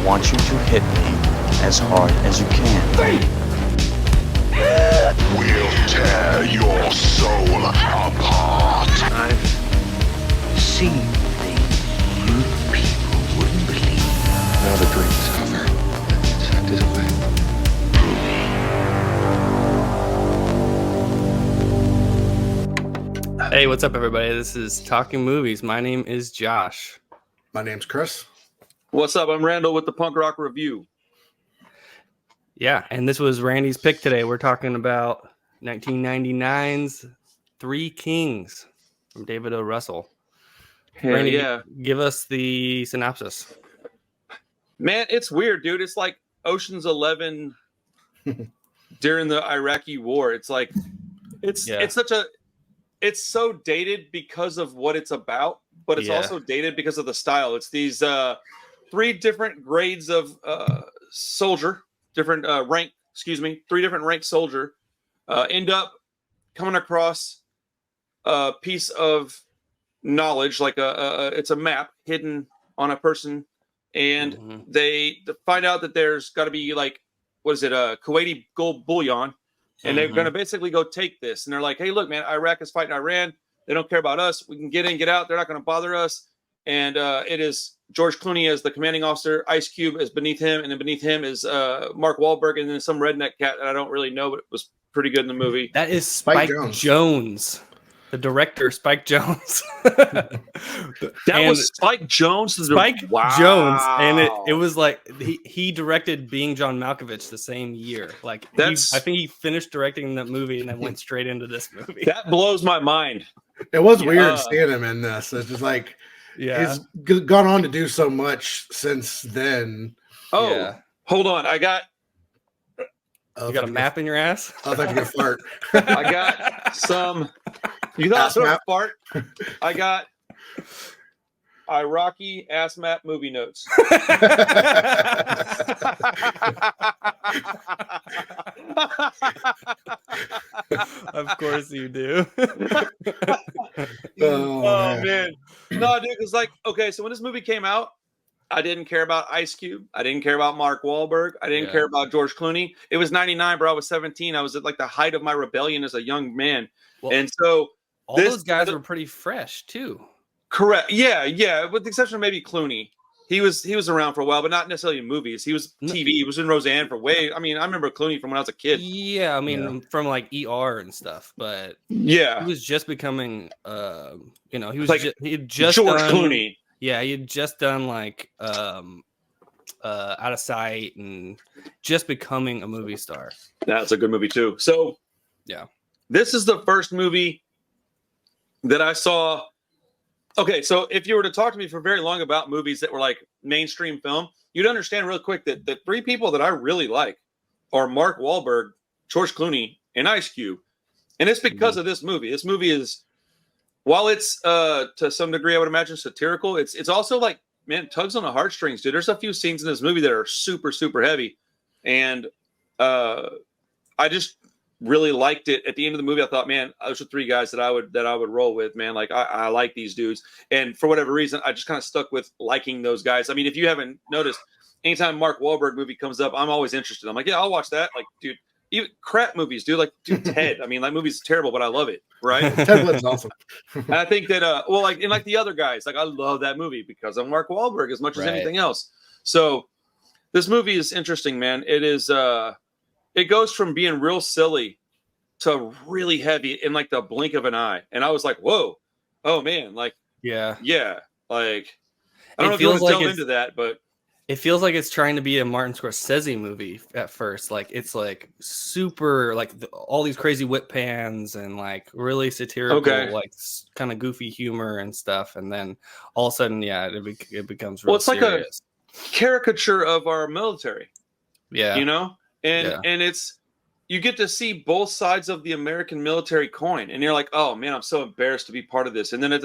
want you to hit me as hard as you can. We'll tear your soul apart. I've seen things you people wouldn't believe. Now the dream is over. It's acted away. Hey, what's up, everybody? This is Talking Movies. My name is Josh. My name's Chris. What's up? I'm Randall with the Punk Rock Review. Yeah, and this was Randy's pick today. We're talking about 1999's Three Kings from David O. Russell. Randy, yeah. Give us the synopsis. Man, it's weird, dude. It's like Ocean's 11 during the Iraqi war. It's like it's so dated because of what it's about, but it's also dated because of the style. It's these three different grades of soldier, three different rank soldier end up coming across a piece of knowledge, like it's a map hidden on a person, and they find out that there's got to be like, what is it, Kuwaiti gold bullion, and they're going to basically go take this. And they're like, hey, look, man, Iraq is fighting Iran. They don't care about us. We can get in, get out. They're not going to bother us. And it is George Clooney as the commanding officer. Ice Cube is beneath him. And then beneath him is Mark Wahlberg. And then some redneck cat that I don't really know, but it was pretty good in the movie. That is Spike Jones. The director, Spike Jones. That was Spike Jones? Jones. And it was like he directed Being John Malkovich the same year. Like I think he finished directing that movie and then went straight into this movie. That blows my mind. It was weird seeing him in this. It's just like, he's gone on to do so much since then. Hold on. I got... You got a map in your ass? I thought you were fart. I got some... You thought I was fart? I got Iraqi ass map movie notes. Of course you do. Oh man. No, dude, it's like, okay, so when this movie came out, I didn't care about Ice Cube. I didn't care about Mark Wahlberg. I didn't care about George Clooney. It was 99, bro. I was 17. I was at like the height of my rebellion as a young man. Well, and so all those guys were pretty fresh too. Correct. Yeah. With the exception of maybe Clooney. He was around for a while, but not necessarily in movies. He was TV. He was in Roseanne for I remember Clooney from when I was a kid. Yeah, I mean from like ER and stuff, but he was just becoming he was like he had just George done, Clooney. Yeah, he had just done like Out of Sight and just becoming a movie star. That's a good movie too. So this is the first movie that I saw. Okay, so if you were to talk to me for very long about movies that were like mainstream film, you'd understand real quick that the three people that I really like are Mark Wahlberg, George Clooney, and Ice Cube. And it's because of this movie. This movie is, while it's to some degree, I would imagine, satirical, it's also like, man, tugs on the heartstrings, dude. There's a few scenes in this movie that are super, super heavy. And I just really liked it. At the end of the movie, I thought, man, those are three guys that I would roll with, man. Like I like these dudes, and for whatever reason, I just kind of stuck with liking those guys. I mean, if you haven't noticed, anytime Mark Wahlberg movie comes up, I'm always interested. I'm like, yeah, I'll watch that. Like, dude, even crap movies, dude. Like, dude, Ted. I mean, that movie's terrible, but I love it, right? Ted was awesome. And I think that, like the other guys, like I love that movie because of Mark Wahlberg as much as anything else. So this movie is interesting, man. It is. It goes from being real silly to really heavy in like the blink of an eye. And I was like, whoa, oh man. Like, yeah. Like, I don't know if you want to delve into that, but it feels like it's trying to be a Martin Scorsese movie at first. Like it's like super, like all these crazy whip pans and like really satirical, like kind of goofy humor and stuff. And then all of a sudden, it becomes real serious. Like a caricature of our military. Yeah. You know? And it's, you get to see both sides of the American military coin, and you're like, "Oh man, I'm so embarrassed to be part of this." And then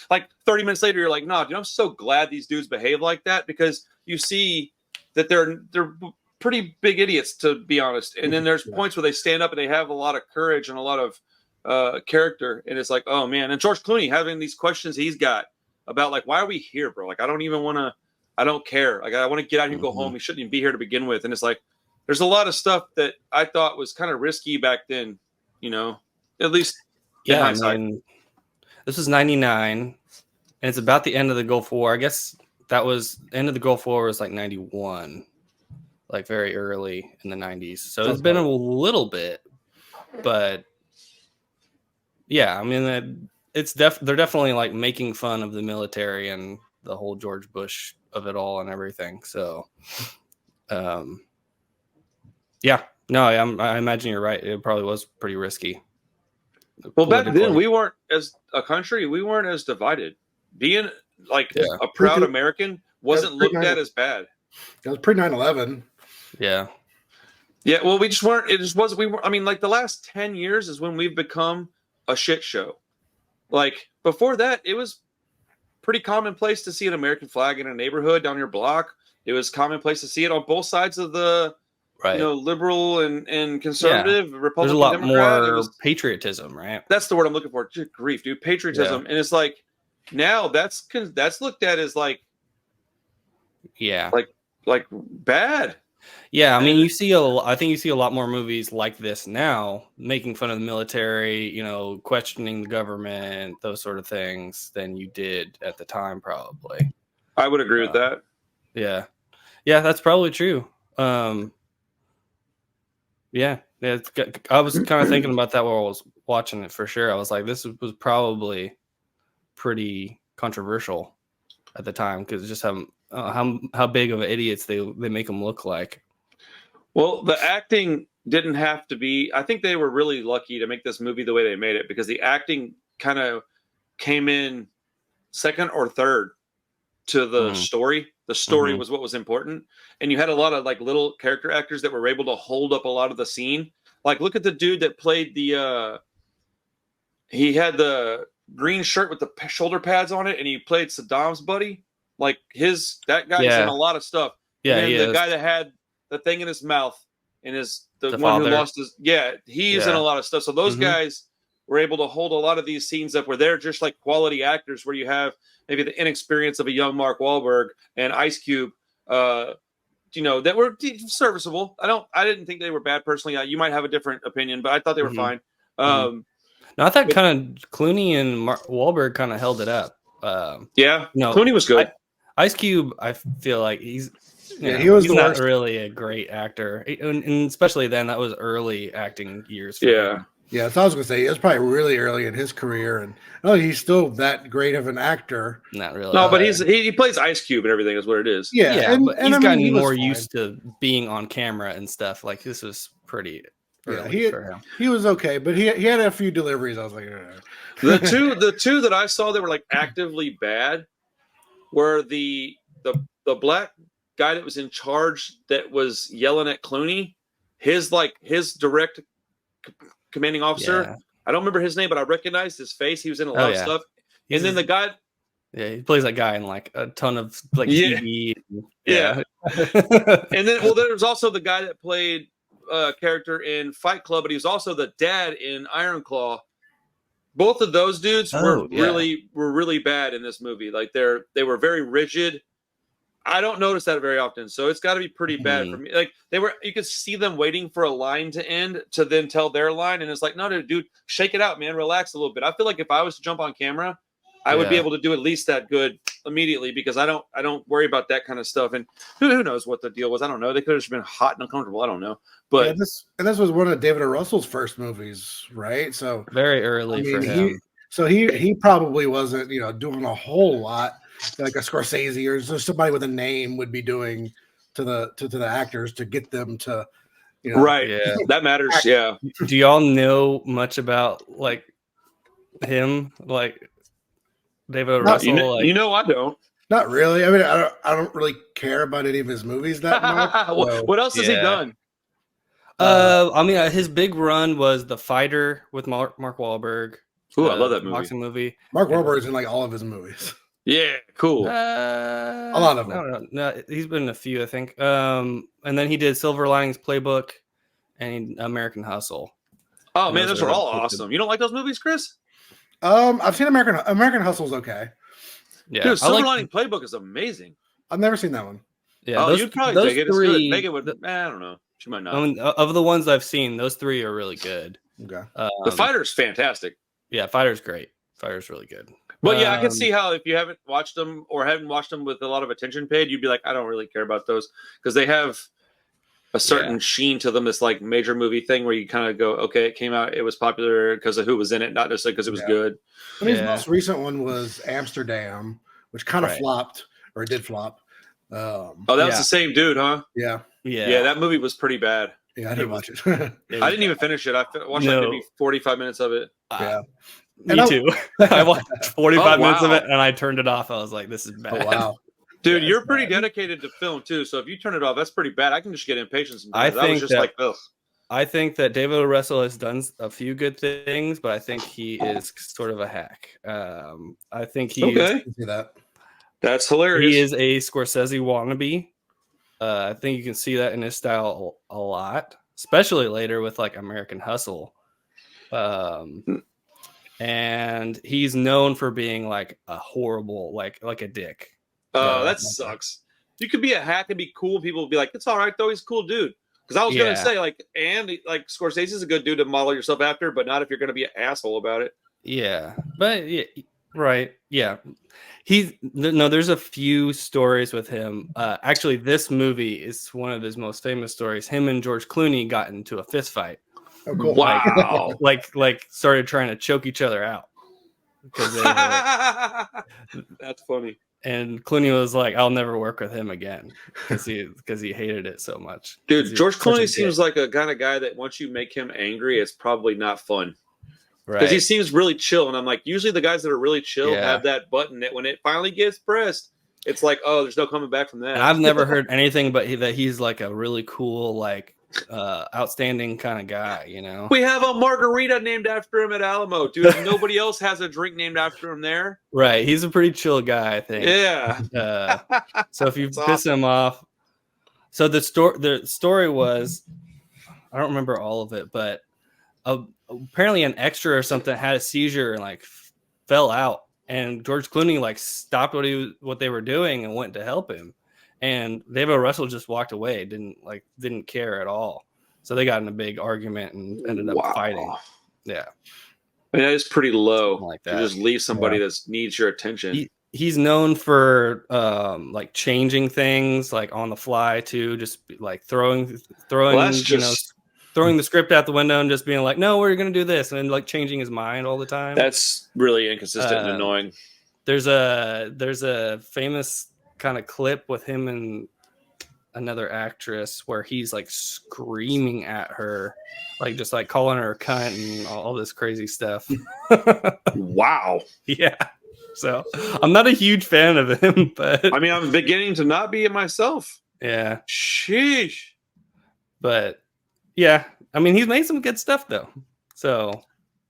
like 30 minutes later, you're like, "No, dude, I'm so glad these dudes behave like that," because you see that they're pretty big idiots, to be honest. And then there's points where they stand up and they have a lot of courage and a lot of character, and it's like, "Oh man!" And George Clooney having these questions he's got about like, "Why are we here, bro? Like, I don't even want to I don't care. Like, I want to get out here and go home. He shouldn't even be here to begin with. And it's like, there's a lot of stuff that I thought was kind of risky back then, at least in hindsight. I mean, this was 99, and it's about the end of the Gulf War. I guess that was end of the Gulf War was like 91, like very early in the 90s. So it's been a little bit, but yeah, I mean, they're definitely like making fun of the military and the whole George Bush of it all and everything. So, yeah, no, I imagine you're right. It probably was pretty risky. Well, back then we weren't as divided. Being like a proud American wasn't looked at as bad. That was pre 9/11. Yeah. Yeah. Well, we just weren't. It just wasn't. We were. I mean, like the last 10 years is when we've become a shit show. Like before that, it was pretty commonplace to see an American flag in a neighborhood down your block. It was commonplace to see it on both sides of the, liberal and conservative, Republican, There's a lot Democrat. more patriotism, right? That's the word I'm looking for. Good grief, dude. Patriotism. Yeah. And it's like, now that's looked at as like bad. Yeah, I mean, I think you see a lot more movies like this now, making fun of the military, questioning the government, those sort of things, than you did at the time, probably. I would agree with that. Yeah, that's probably true. Yeah, I was kind of thinking about that while I was watching it for sure. I was like, this was probably pretty controversial at the time because just how big of idiots they make them look like. Well, the acting didn't have to be. I think they were really lucky to make this movie the way they made it because the acting kind of came in second or third to the story. The story was what was important, and you had a lot of like little character actors that were able to hold up a lot of the scene. Like, look at the dude that played the. He had the green shirt with the shoulder pads on it, and he played Saddam's buddy. Like that guy's in a lot of stuff. Yeah, and then the guy that had the thing in his mouth and the one father. Who lost his. Yeah, he's in a lot of stuff. So those guys were able to hold a lot of these scenes up where they're just like quality actors, where you have maybe the inexperience of a young Mark Wahlberg and Ice Cube, that were serviceable. I didn't think they were bad personally. You might have a different opinion, but I thought they were fine. No, I thought kind of Clooney and Wahlberg kind of held it up. Clooney was good. Ice Cube, I feel like he's not really a great actor, and especially then that was early acting years. For him. Yeah, so I was going to say it was probably really early in his career, and he's still that great of an actor. Not really. No, but he plays Ice Cube and everything is what it is. Yeah, but he's gotten more used to being on camera and stuff. Like this was pretty early for him. He was okay, but he had a few deliveries. I was like, the two that I saw that were like actively bad were the black guy that was in charge that was yelling at Clooney. His direct commanding officer. Yeah. I don't remember his name, but I recognized his face. He was in a lot of stuff. And then the guy. Yeah, he plays that guy in like a ton of like TV. Yeah. And then, there's also the guy that played a character in Fight Club, but he was also the dad in Iron Claw. Both of those dudes were really bad in this movie. Like they were very rigid. I don't notice that very often, so it's got to be pretty bad for me. Like you could see them waiting for a line to end to then tell their line, and it's like, no, dude, shake it out, man, relax a little bit. I feel like if I was to jump on camera, I would be able to do at least that good immediately because I don't worry about that kind of stuff. And who knows what the deal was? I don't know. They could have just been hot and uncomfortable. I don't know. But this was one of David O. Russell's first movies, right? So very early for him. He probably wasn't doing a whole lot like a Scorsese or just somebody with a name would be doing to the actors to get them to right. Yeah, that matters. Yeah. Do y'all know much about like him, like David O. Russell? I don't. Not really. I mean, I don't really care about any of his movies that much. What else has he done? I mean, his big run was The Fighter with Mark Wahlberg. Ooh, I love that movie. Boxing movie. Mark Wahlberg's in like all of his movies. Yeah, cool. A lot of them. No, he's been in a few, I think. And then he did Silver Linings Playbook and American Hustle. Oh man, those are all awesome. You don't like those movies, Chris? I've seen American Hustle's okay. Yeah, dude, Silver Lining Playbook is amazing. I've never seen that one. Yeah, you'd probably take it. It's good. Megan would. I don't know. She might not. I mean, of the ones I've seen, those 3 are really good. Okay. The Fighter's fantastic. Yeah, Fighter's great. Fighter's really good. But yeah, I can see how if you haven't watched them or haven't watched them with a lot of attention paid, you'd be like, I don't really care about those because they have a certain sheen to them. This like major movie thing where you kind of go, okay, it came out, it was popular because of who was in it, not necessarily because it was good. I mean, his most recent one was Amsterdam, which kind of flopped, or it did flop. That was the same dude, huh? Yeah. Yeah, that movie was pretty bad. Yeah, I didn't watch it. I didn't even finish it. I watched like maybe 45 minutes of it. Yeah. Me too. I watched 45 minutes of it and I turned it off. I was like, this is bad. Oh, wow. Dude, you're pretty dedicated to film too. So if you turn it off, that's pretty bad. I can just get impatient sometimes. I was just like, ugh. I think that David O. Russell has done a few good things, but I think he is sort of a hack. I think That's hilarious. He is a Scorsese wannabe. I think you can see that in his style a lot, especially later with like American Hustle. And he's known for being like a horrible, like a dick. Oh, that sucks. You could be a hack and be cool. People would be like, "It's all right though. He's a cool dude." Because I was gonna say like Scorsese is a good dude to model yourself after, but not if you're gonna be an asshole about it. Yeah, but yeah, right. Yeah, there's a few stories with him. Actually, this movie is one of his most famous stories. Him and George Clooney got into a fist fight. Oh, cool. Wow. like started trying to choke each other out. That's funny. And Clooney was like, "I'll never work with him again," because he hated it so much. Dude, George Clooney seems like a kind of guy that once you make him angry, it's probably not fun. Right. Because he seems really chill, and I'm like, usually the guys that are really chill have that button that when it finally gets pressed, it's like, oh, there's no coming back from that. And I've never heard anything but that he's like a really cool, like outstanding kind of guy, you know. We have a margarita named after him at Alamo, dude. Nobody else has a drink named after him there. Right, he's a pretty chill guy, I think. Yeah. So if you piss him off, so the story was, I don't remember all of it, but apparently an extra or something had a seizure and like fell out, and George Clooney like stopped what they were doing and went to help him. And David O. Russell just walked away, didn't care at all. So they got in a big argument and ended up fighting. Yeah, I mean, that is pretty low. Like that. You just leave somebody that needs your attention. He's known for like changing things like on the fly too, just like throwing throwing the script out the window and just being like, "No, we're gonna do this," and then like changing his mind all the time. That's really inconsistent and annoying. There's a famous kind of clip with him and another actress where he's like screaming at her, like just like calling her a cunt and all this crazy stuff. Wow. Yeah. So I'm not a huge fan of him, but I mean, I'm beginning to not be it myself. Yeah. Sheesh. But yeah, I mean, he's made some good stuff though. So,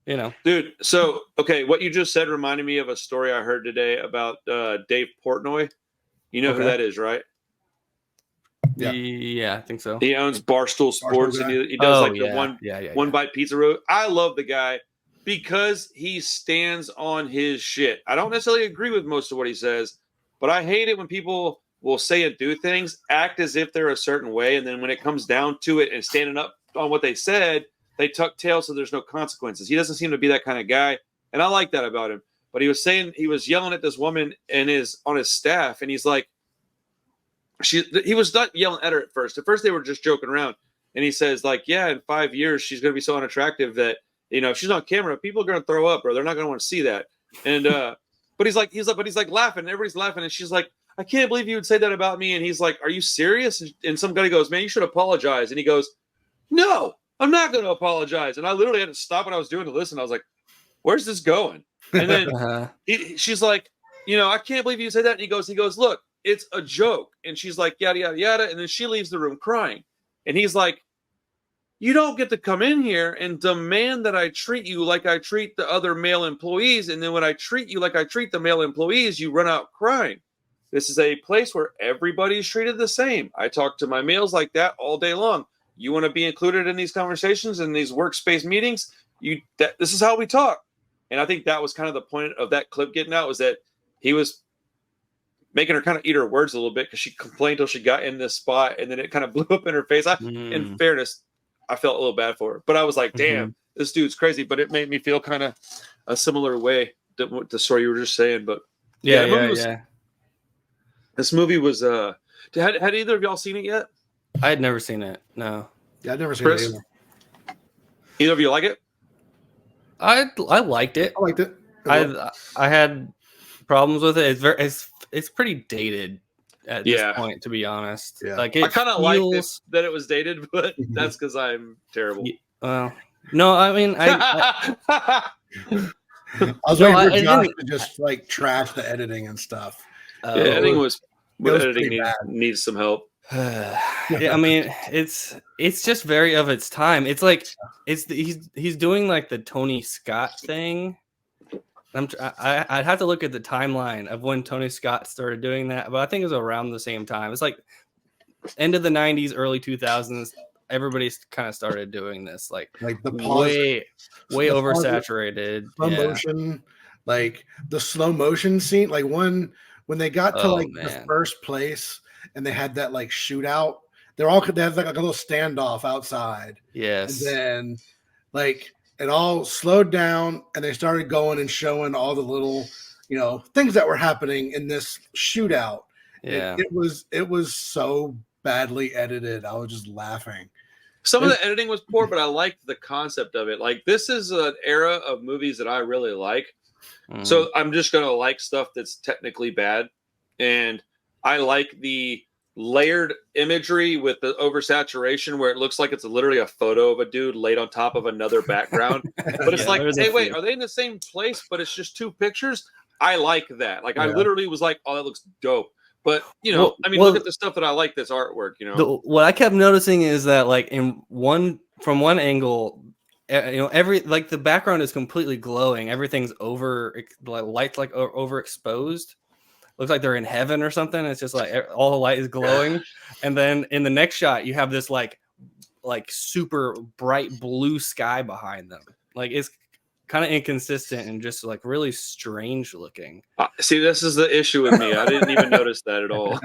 you know, dude. So, okay, what you just said reminded me of a story I heard today about Dave Portnoy. You know who that is, right? Yeah, I think so. He owns Barstool Sports, and he does the one bite pizza road. I love the guy because he stands on his shit. I don't necessarily agree with most of what he says, but I hate it when people will say and do things, act as if they're a certain way, and then when it comes down to it and standing up on what they said, they tuck tail so there's no consequences. He doesn't seem to be that kind of guy, and I like that about him. But he was saying he was yelling at this woman and on his staff, and he's like, he was not yelling at her at first. At first, they were just joking around, and he says like, yeah, in 5 years she's going to be so unattractive that if she's on camera, people are going to throw up, or they're not going to want to see that. And but he's like laughing, everybody's laughing, and she's like, I can't believe you would say that about me. And he's like, are you serious? And some guy goes, man, you should apologize. And he goes, no, I'm not going to apologize. And I literally had to stop what I was doing to listen. I was like, where's this going? And then she's like, I can't believe you said that. And he goes, look, it's a joke. And she's like, yada, yada, yada. And then she leaves the room crying. And he's like, you don't get to come in here and demand that I treat you like I treat the other male employees. And then when I treat you like I treat the male employees, you run out crying. This is a place where everybody's treated the same. I talk to my males like that all day long. You want to be included in these conversations, in these workspace meetings? This is how we talk. And I think that was kind of the point of that clip getting out, was that he was making her kind of eat her words a little bit because she complained till she got in this spot, and then it kind of blew up in her face. In fairness, I felt a little bad for her, but I was like, damn, this dude's crazy. But it made me feel kind of a similar way to the story you were just saying. But yeah. This movie was had either of y'all seen it yet? I had never seen it. No. Yeah, I'd never seen Chris? it either. Either of you like it? I liked it. I liked it. I had problems with it. It's pretty dated at this point, to be honest. Yeah. Like I kind of liked that it was dated, but that's because I'm terrible. Well, no, I mean, I was waiting for Josh to just like trash the editing and stuff. Editing editing needs some help. Yeah, I mean, it's just very of its time. It's like he's doing like the Tony Scott thing. I'd have to look at the timeline of when Tony Scott started doing that, but I think it was around the same time. It's like end of the 90s, early 2000s. Everybody's kind of started doing this, like the way oversaturated slow motion, like the slow motion scene, like when they got to the first place and they had that like shootout. They had like a little standoff outside. Yes, and then like it all slowed down and they started going and showing all the little things that were happening in this shootout. Yeah, it was so badly edited. I was just laughing. Some of the editing was poor, but I liked the concept of it. Like, this is an era of movies that I really like. So I'm just going to like stuff that's technically bad. And I like the layered imagery with the oversaturation where it looks like it's literally a photo of a dude laid on top of another background. But it's like, hey, wait, are they in the same place? But it's just two pictures? I like that. Like, I literally was like, oh, that looks dope. But, look at the stuff that I like, this artwork, What I kept noticing is that, like, from one angle, every, like, the background is completely glowing. Everything's lights like overexposed. Looks like they're in heaven or something. It's just like all the light is glowing. And then in the next shot, you have this like super bright blue sky behind them. Like, it's kind of inconsistent and just like really strange looking. See, this is the issue with me. I didn't even notice that at all.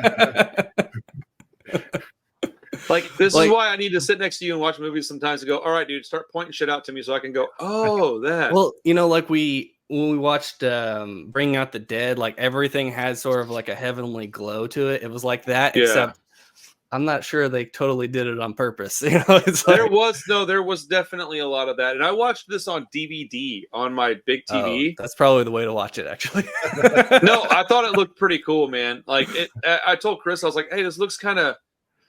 Like, this is why I need to sit next to you and watch movies sometimes and go, all right, dude, start pointing shit out to me so I can go, oh, that. Well, like when we watched Bringing Out the Dead, like everything has sort of like a heavenly glow to it. It was like that, except I'm not sure they totally did it on purpose. It's like, there was definitely a lot of that. And I watched this on DVD on my big TV. That's probably the way to watch it, actually. No, I thought it looked pretty cool, man. Like, I told Chris, I was like, hey, this looks kind of,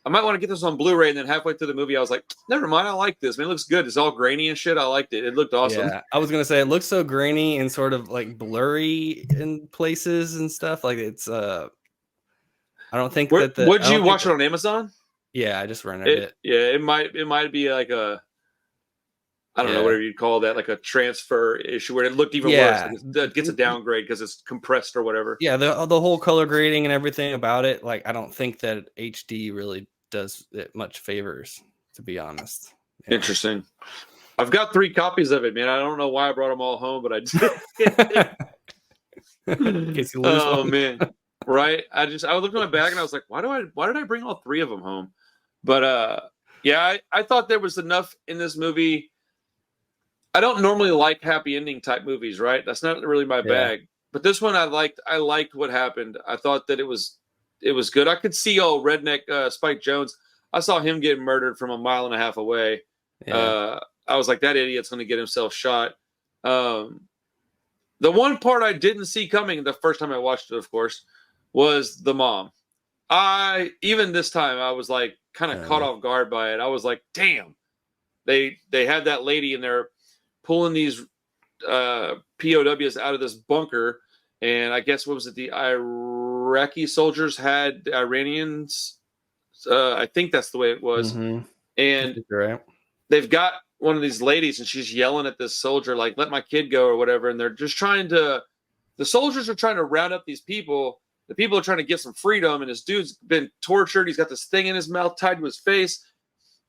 I might want to get this on Blu-ray. And then halfway through the movie, I was like, never mind, I like this, man. It looks good. It's all grainy and shit. I liked it. It looked awesome. Yeah, I was gonna say it looks so grainy and sort of like blurry in places and stuff. Like, it's I don't think would you watch it on Amazon? Yeah, I just rented it. Yeah, it might be like I don't know, whatever you'd call that, like a transfer issue where it looked even worse. It gets a downgrade because it's compressed or whatever. Yeah, the whole color grading and everything about it, like, I don't think that HD really does it much favors, to be honest. Yeah. Interesting. I've got 3 copies of it, man. I don't know why I brought them all home, but I did. In case you lose one. Man. Right? I was looking at my bag and I was like, why did I bring all 3 of them home? But I thought there was enough in this movie. I don't normally like happy ending type movies, right? That's not really my bag. But this one I liked what happened. I thought that it was good. I could see redneck Spike Jonze. I saw him getting murdered from a mile and a half away. Yeah. I was like, that idiot's going to get himself shot. The one part I didn't see coming the first time I watched it, of course, was the mom. Even this time I was like kind of caught off guard by it. I was like, damn, they had that lady in there pulling these POWs out of this bunker. And I guess, what was it? The Iraqi soldiers had Iranians. I think that's the way it was. Mm-hmm. And they've got one of these ladies and she's yelling at this soldier, like, let my kid go or whatever. And they're just the soldiers are trying to round up these people. The people are trying to get some freedom. And this dude's been tortured. He's got this thing in his mouth tied to his face.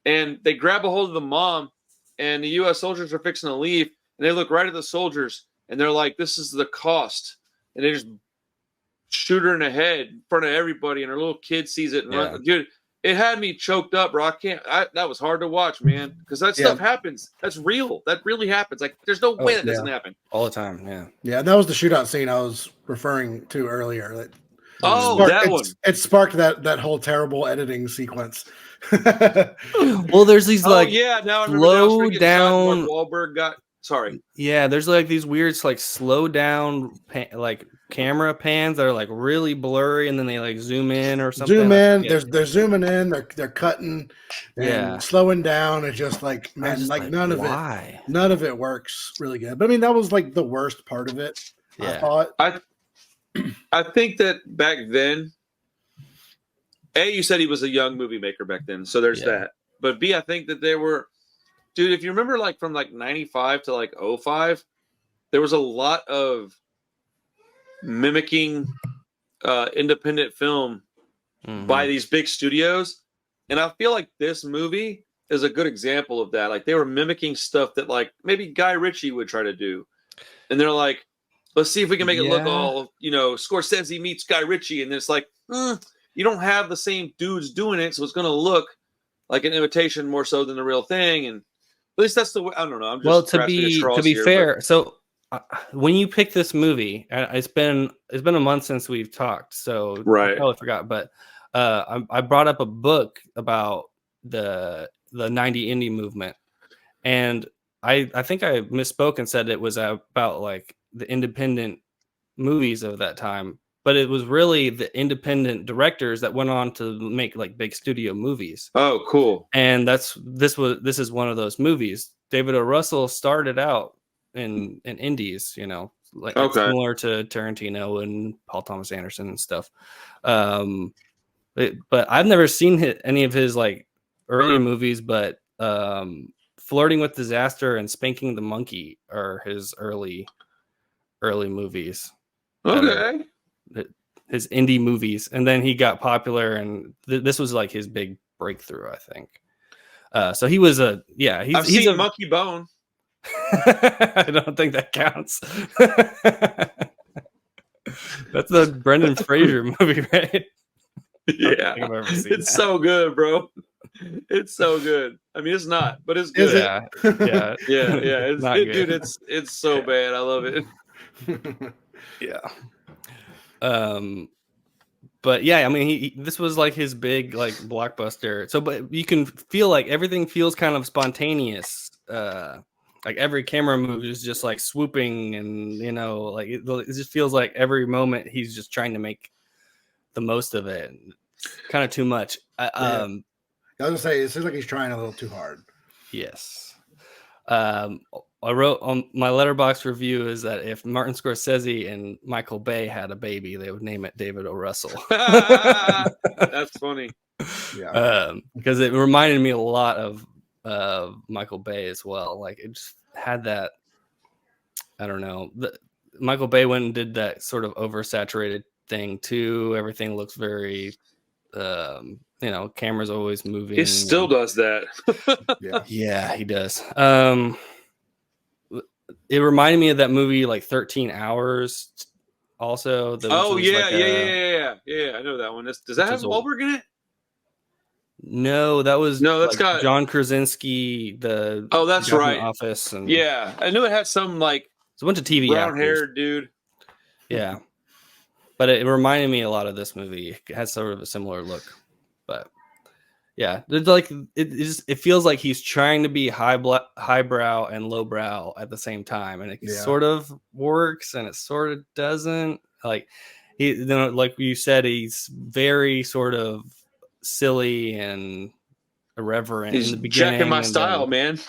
And they grab a hold of the mom and the U.S. soldiers are fixing to leave. And they look right at the soldiers and they're like, this is the cost. And they just shoot her in the head in front of everybody, and her little kid sees it and runs. Dude, it had me choked up, bro. That was hard to watch, man, because that stuff happens. That's real. That really happens. Like, there's no way that doesn't happen all the time. Yeah, that was the shootout scene I was referring to earlier. It sparked that whole terrible editing sequence. Well, there's these now I slow down. Mark Wahlberg got Yeah, there's like these weird like slow down like camera pans that are like really blurry, and then they like zoom in or something. Zoom in. They're zooming in. They're cutting and slowing down. It's just like, man, like none of it works really good. But I mean, that was like the worst part of it. I thought. I think that back then, you said he was a young movie maker back then, so there's that. But B, I think that there were, dude, if you remember, like from like 95 to like 05, there was a lot of mimicking independent film by these big studios. And I feel like this movie is a good example of that. Like, they were mimicking stuff that like maybe Guy Ritchie would try to do. And they're like, let's see if we can make it look all, Scorsese meets Guy Ritchie. And it's like, you don't have the same dudes doing it, so it's going to look like an imitation more so than the real thing. And at least that's the way. I don't know. I'm just to be fair. So when you pick this movie, it's been a month since we've talked, so I totally forgot. But I brought up a book about the 90 indie movement, and I think I misspoke and said it was about like the independent movies of that time, but it was really the independent directors that went on to make like big studio movies. Oh, cool. And this is one of those movies. David O. Russell started out in indies, like similar to Tarantino and Paul Thomas Anderson and stuff. But I've never seen any of his like early movies, but Flirting with Disaster and Spanking the Monkey are his early movies. Okay. His indie movies, and then he got popular, and this was like his big breakthrough, I think. So he was I've seen a Monkey Bone. I don't think that counts. That's the Brendan Fraser movie, right? Yeah, it's so good, bro. It's so good. I mean, it's not, but it's good. Yeah. It's dude. It's so bad. I love it. Yeah. But yeah, I mean, this was like his big like blockbuster. So, but you can feel like everything feels kind of spontaneous. Like every camera move is just like swooping, and like it just feels like every moment he's just trying to make the most of it. Kind of too much. I was gonna say, it seems like he's trying a little too hard. Yes. I wrote on my Letterboxd review is that if Martin Scorsese and Michael Bay had a baby, they would name it David O. Russell. That's funny. Yeah. Because it reminded me a lot of Michael Bay as well. Like, it just had that, I don't know. Michael Bay went and did that sort of oversaturated thing too. Everything looks very, camera's always moving. He still does that. Yeah, he does. It reminded me of that movie like 13 Hours also. Yeah. I know that one. Does that have Wahlberg in it? No, that's got John Krasinski. That's right. Office and I knew it had some like it's a bunch of TV brown hair dude. Yeah, but it reminded me a lot of this movie. It has sort of a similar look, but yeah, it's like it feels like he's trying to be highbrow and lowbrow at the same time, and it sort of works and it sort of doesn't. Like like you said, he's very sort of silly and irreverent. He's in the beginning, checking my style, man.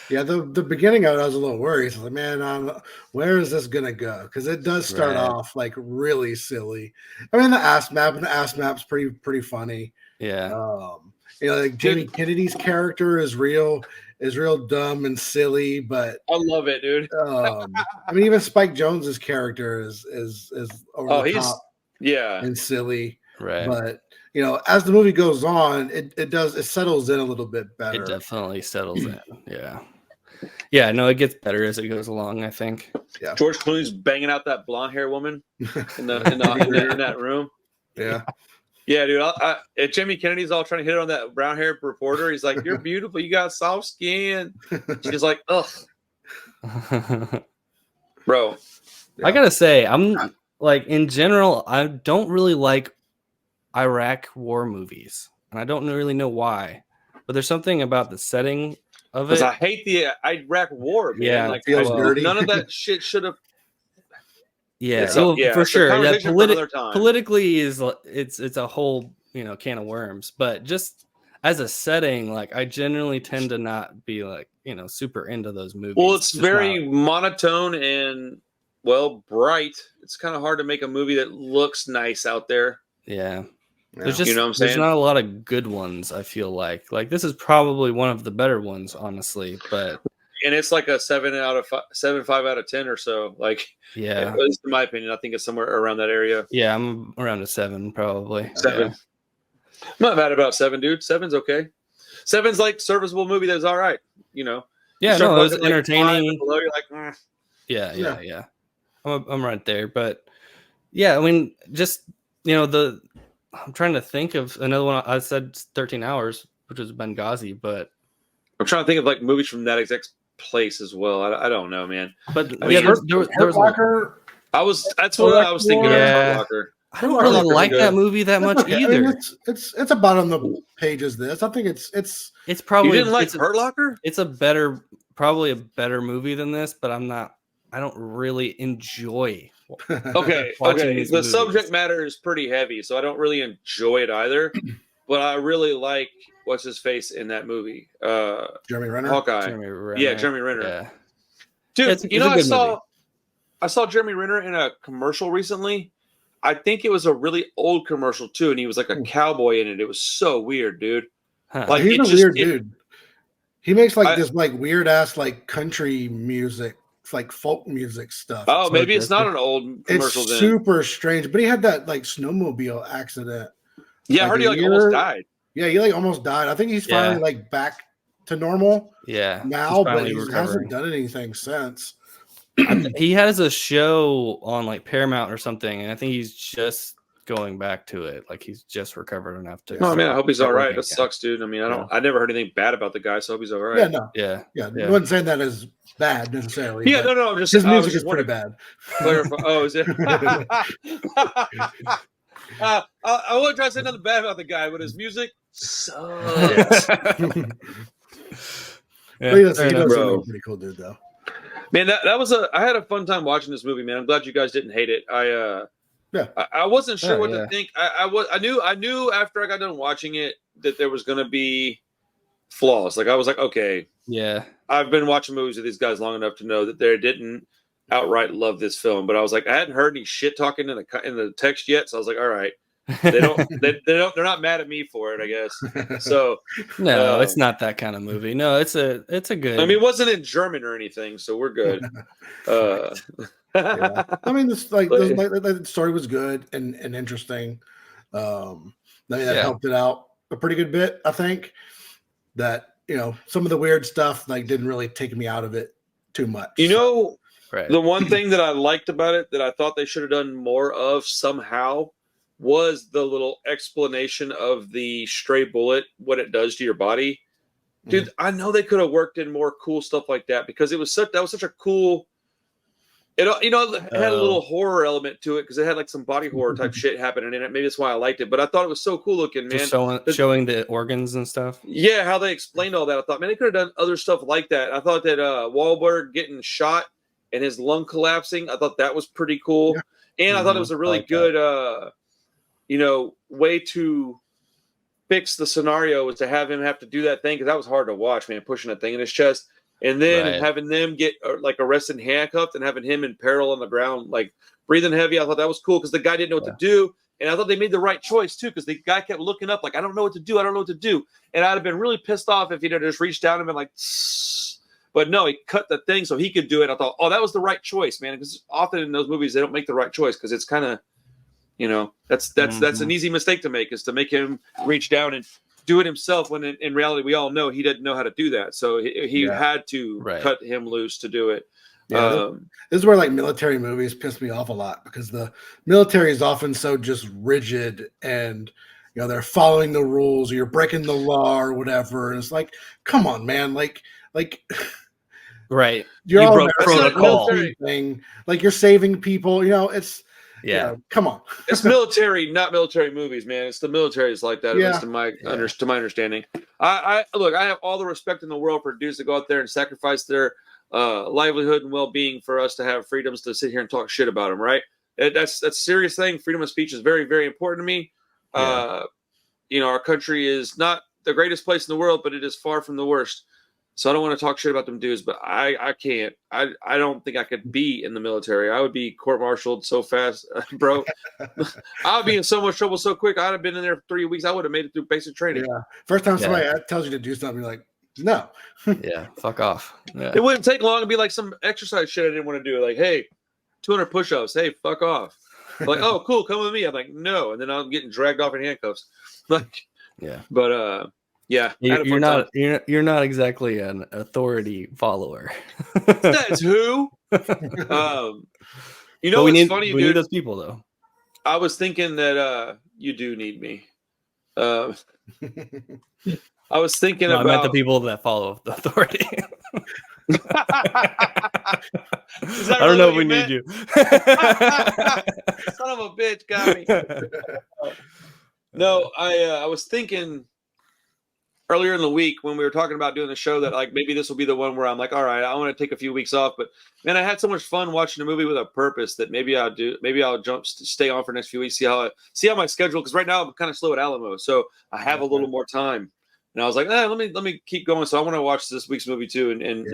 Yeah, the beginning of it, I was a little worried. So like, man, where is this gonna go? Because it does start off like really silly. I mean, the ass map's pretty funny. Yeah. Like Jamie Kennedy's character is real dumb and silly, but I love it, dude. I mean, even Spike Jonze's character is over the top, and silly, right? But as the movie goes on, it settles in a little bit better. It definitely settles in, yeah. Yeah, no, it gets better as it goes along, I think. Yeah. George Clooney's banging out that blonde hair woman in that room. Yeah. Yeah, dude. Jimmy Kennedy's all trying to hit on that brown haired reporter. He's like, "You're beautiful. You got soft skin." She's like, "Ugh, bro." Yeah. I gotta say, I'm like in general, I don't really like Iraq war movies, and I don't really know why. But there's something about the setting of it. I hate the Iraq war, man. Yeah, like feels dirty. None of that shit should have. Yeah, for sure. Yeah, politically is it's a whole can of worms. But just as a setting, like I generally tend to not be like super into those movies. Well, it's very monotone and bright. It's kind of hard to make a movie that looks nice out there. Yeah. There's just what I'm saying? There's not a lot of good ones. I feel like this is probably one of the better ones, honestly. But and it's like a 7 out of 5 out of 10 or so. Like, yeah, at least in my opinion, I think it's somewhere around that area. Yeah, I'm around a 7 probably. 7. Yeah. I'm not mad about 7, dude. 7's okay. 7's like serviceable movie that's all right. Yeah, no, it was entertaining. Below, you're like, yeah. I'm right there, but yeah, I mean, just I'm trying to think of another one. I said 13 Hours, which was Benghazi, but I'm trying to think of like movies from that exact place as well. I don't know, man. But there was Locker. That's what I was thinking of. Hurt Locker. I don't really like that movie that much either. I mean, it's about on the pages. This I think it's probably you didn't like Hurt Locker. It's probably a better movie than this, but I don't really enjoy. Okay. The subject matter is pretty heavy, so I don't really enjoy it either. But I really like what's his face in that movie. Jeremy Renner. Hawkeye. Jeremy Renner. Yeah. Dude, I saw Jeremy Renner in a commercial recently. I think it was a really old commercial too, and he was like a cowboy in it. It was so weird, dude. Huh. Like he's a weird dude. He makes this like weird ass like country music. Like folk music stuff. Oh, maybe it's not an old commercial. It's super strange, but he had that like snowmobile accident. Yeah, I heard he like almost died. Yeah, he like almost died. I think he's finally like back to normal. Yeah, now, but he hasn't done anything since. He has a show on like Paramount or something, and I think he's just going back to it. Like he's just recovered enough to. Oh man, I hope he's all right. That sucks, dude. I mean, I never heard anything bad about the guy, so I hope he's all right. Yeah, no, yeah. I wasn't saying that as bad necessarily. Yeah, no, just his music is pretty bad. Clarify. Oh, is it? I won't try to say nothing bad about the guy, but his music sucks. He's a pretty cool dude, though. Man, that was I had a fun time watching this movie, man. I'm glad you guys didn't hate it. I wasn't sure what to think. I knew after I got done watching it that there was going to be flaws. Like I was like, okay, yeah. I've been watching movies with these guys long enough to know that they didn't outright love this film. But I was like, I hadn't heard any shit talking in the text yet, so I was like, all right, they're not mad at me for it, I guess. So no, it's not that kind of movie. No, it's a good. I mean, it wasn't in German or anything, so we're good. Yeah. I mean, the story was good and interesting. I mean, that helped it out a pretty good bit. I think that some of the weird stuff didn't really take me out of it too much. Right. The one thing that I liked about it that I thought they should have done more of somehow was the little explanation of the stray bullet, what it does to your body. Dude, I know they could have worked in more cool stuff like that because that was such a cool. It had a little horror element to it because it had like some body horror type shit happening in it. Maybe that's why I liked it. But I thought it was so cool looking, man. Just showing the organs and stuff. Yeah, how they explained all that. I thought, man, they could have done other stuff like that. I thought that Wahlberg getting shot and his lung collapsing, I thought that was pretty cool. Yeah. And I thought it was a really good, way to fix the scenario was to have him have to do that thing because that was hard to watch, man, pushing that thing in his chest. And then having them get arrested and handcuffed and having him in peril on the ground, like breathing heavy. I thought that was cool because the guy didn't know what to do. And I thought they made the right choice, too, because the guy kept looking up like, I don't know what to do. I don't know what to do. And I'd have been really pissed off if he'd have just reached down and been like, Sss. But no, he cut the thing so he could do it. I thought, that was the right choice, man. Because often in those movies, they don't make the right choice because it's kind of, that's an easy mistake to make is to make him reach down and do it himself when in reality we all know he didn't know how to do that. So he had to cut him loose to do it. Yeah, this is where like military movies piss me off a lot because the military is often so just rigid and they're following the rules or you're breaking the law or whatever. And it's like, come on, man, like right. You're all broke protocol thing. Like you're saving people. It's come on. It's military, not military movies, man. It's the military is like that. At least to my understanding. I look. I have all the respect in the world for dudes to go out there and sacrifice their livelihood and well-being for us to have freedoms to sit here and talk shit about them. Right? That's a serious thing. Freedom of speech is very, very important to me. Our country is not the greatest place in the world, but it is far from the worst. So I don't want to talk shit about them dudes, but I can't. I don't think I could be in the military. I would be court-martialed so fast, bro. I would be in so much trouble so quick. I'd have been in there for 3 weeks. I would have made it through basic training. Yeah. First time somebody tells you to do something, you're like, no. Yeah, fuck off. Yeah. It wouldn't take long. It'd be like some exercise shit I didn't want to do. Like, hey, 200 push-ups. Hey, fuck off. Like, oh, cool, come with me. I'm like, no. And then I'm getting dragged off in handcuffs. Like, but yeah, you're not exactly an authority follower. That's who. We need those people though. I was thinking that you do need me. I was thinking about. I meant the people that follow the authority. I don't know if we need you. Son of a bitch got me. No, I was thinking earlier in the week when we were talking about doing the show that like maybe this will be the one where I'm like, all right, I want to take a few weeks off. But man, I had so much fun watching a movie with a purpose that maybe I'll stay on for the next few weeks, see how my schedule, because right now I'm kind of slow at Alamo, so I have a little more time. And I was like, let me keep going. So I want to watch this week's movie too. And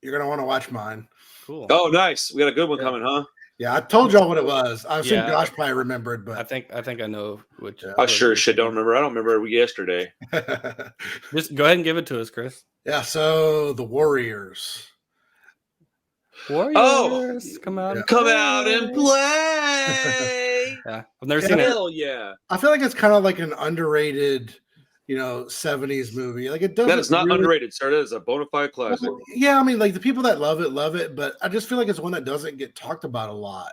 you're gonna want to watch mine. Cool. Oh, nice. We got a good one coming, huh? Yeah, I told y'all what it was. I think Josh probably remembered, but I think I know which. I sure as shit don't remember. I don't remember yesterday. Just go ahead and give it to us, Chris. Yeah. So the Warriors. Come out! Come out and play. Yeah, I've never seen it. Hell yeah! I feel like it's kind of like an underrated, 70s movie. Like it doesn't. That is not underrated, sir. That is a bona fide classic. Yeah, I mean, like the people that love it, but I just feel like it's one that doesn't get talked about a lot.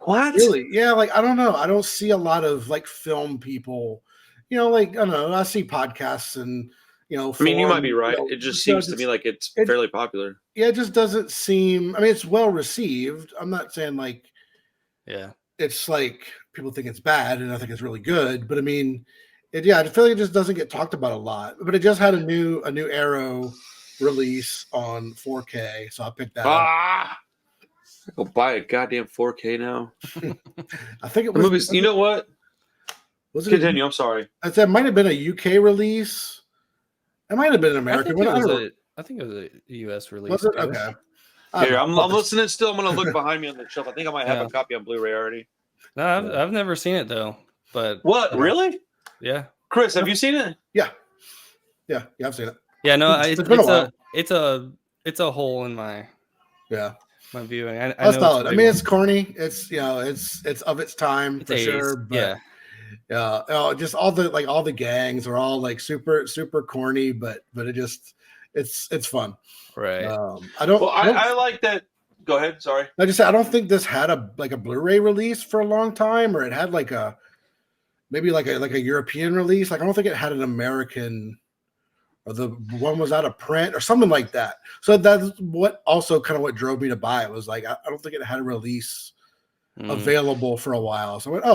What? Really? Yeah, like I don't know. I don't see a lot of like film people. Like I don't know. I see podcasts and I mean, you might be right. It just seems to me like it's fairly popular. Yeah, it just doesn't seem. I mean, it's well received. I'm not saying like, it's like people think it's bad and I think it's really good. But I mean, I feel like it just doesn't get talked about a lot. But it just had a new Arrow release on 4K, so I picked that up. Go buy a goddamn 4K now. I think it was. Movies, you know what? Was it Continue. I'm sorry. I said it might have been a UK release. It might have been an American. I think it was a US release. Was it? Okay. Here, I'm listening still. I'm going to look behind me on the shelf. I think I might have a copy on Blu-ray already. No, I've never seen it though. But what? Really? Yeah. Chris, have you seen it? Yeah, I've seen it. Yeah, no, it's a hole in my my viewing. I know solid. I mean, it's corny. It's it's of its time for 80s, sure. But just all the gangs are all like super corny, but it just it's fun. Right. I like that. Go ahead. Sorry. I don't think this had a Blu-ray release for a long time, or it had maybe a European release. Like I don't think it had an American, or the one was out of print or something like that. So that's what also kind of what drove me to buy it. Was like I don't think it had a release available for a while. So I went,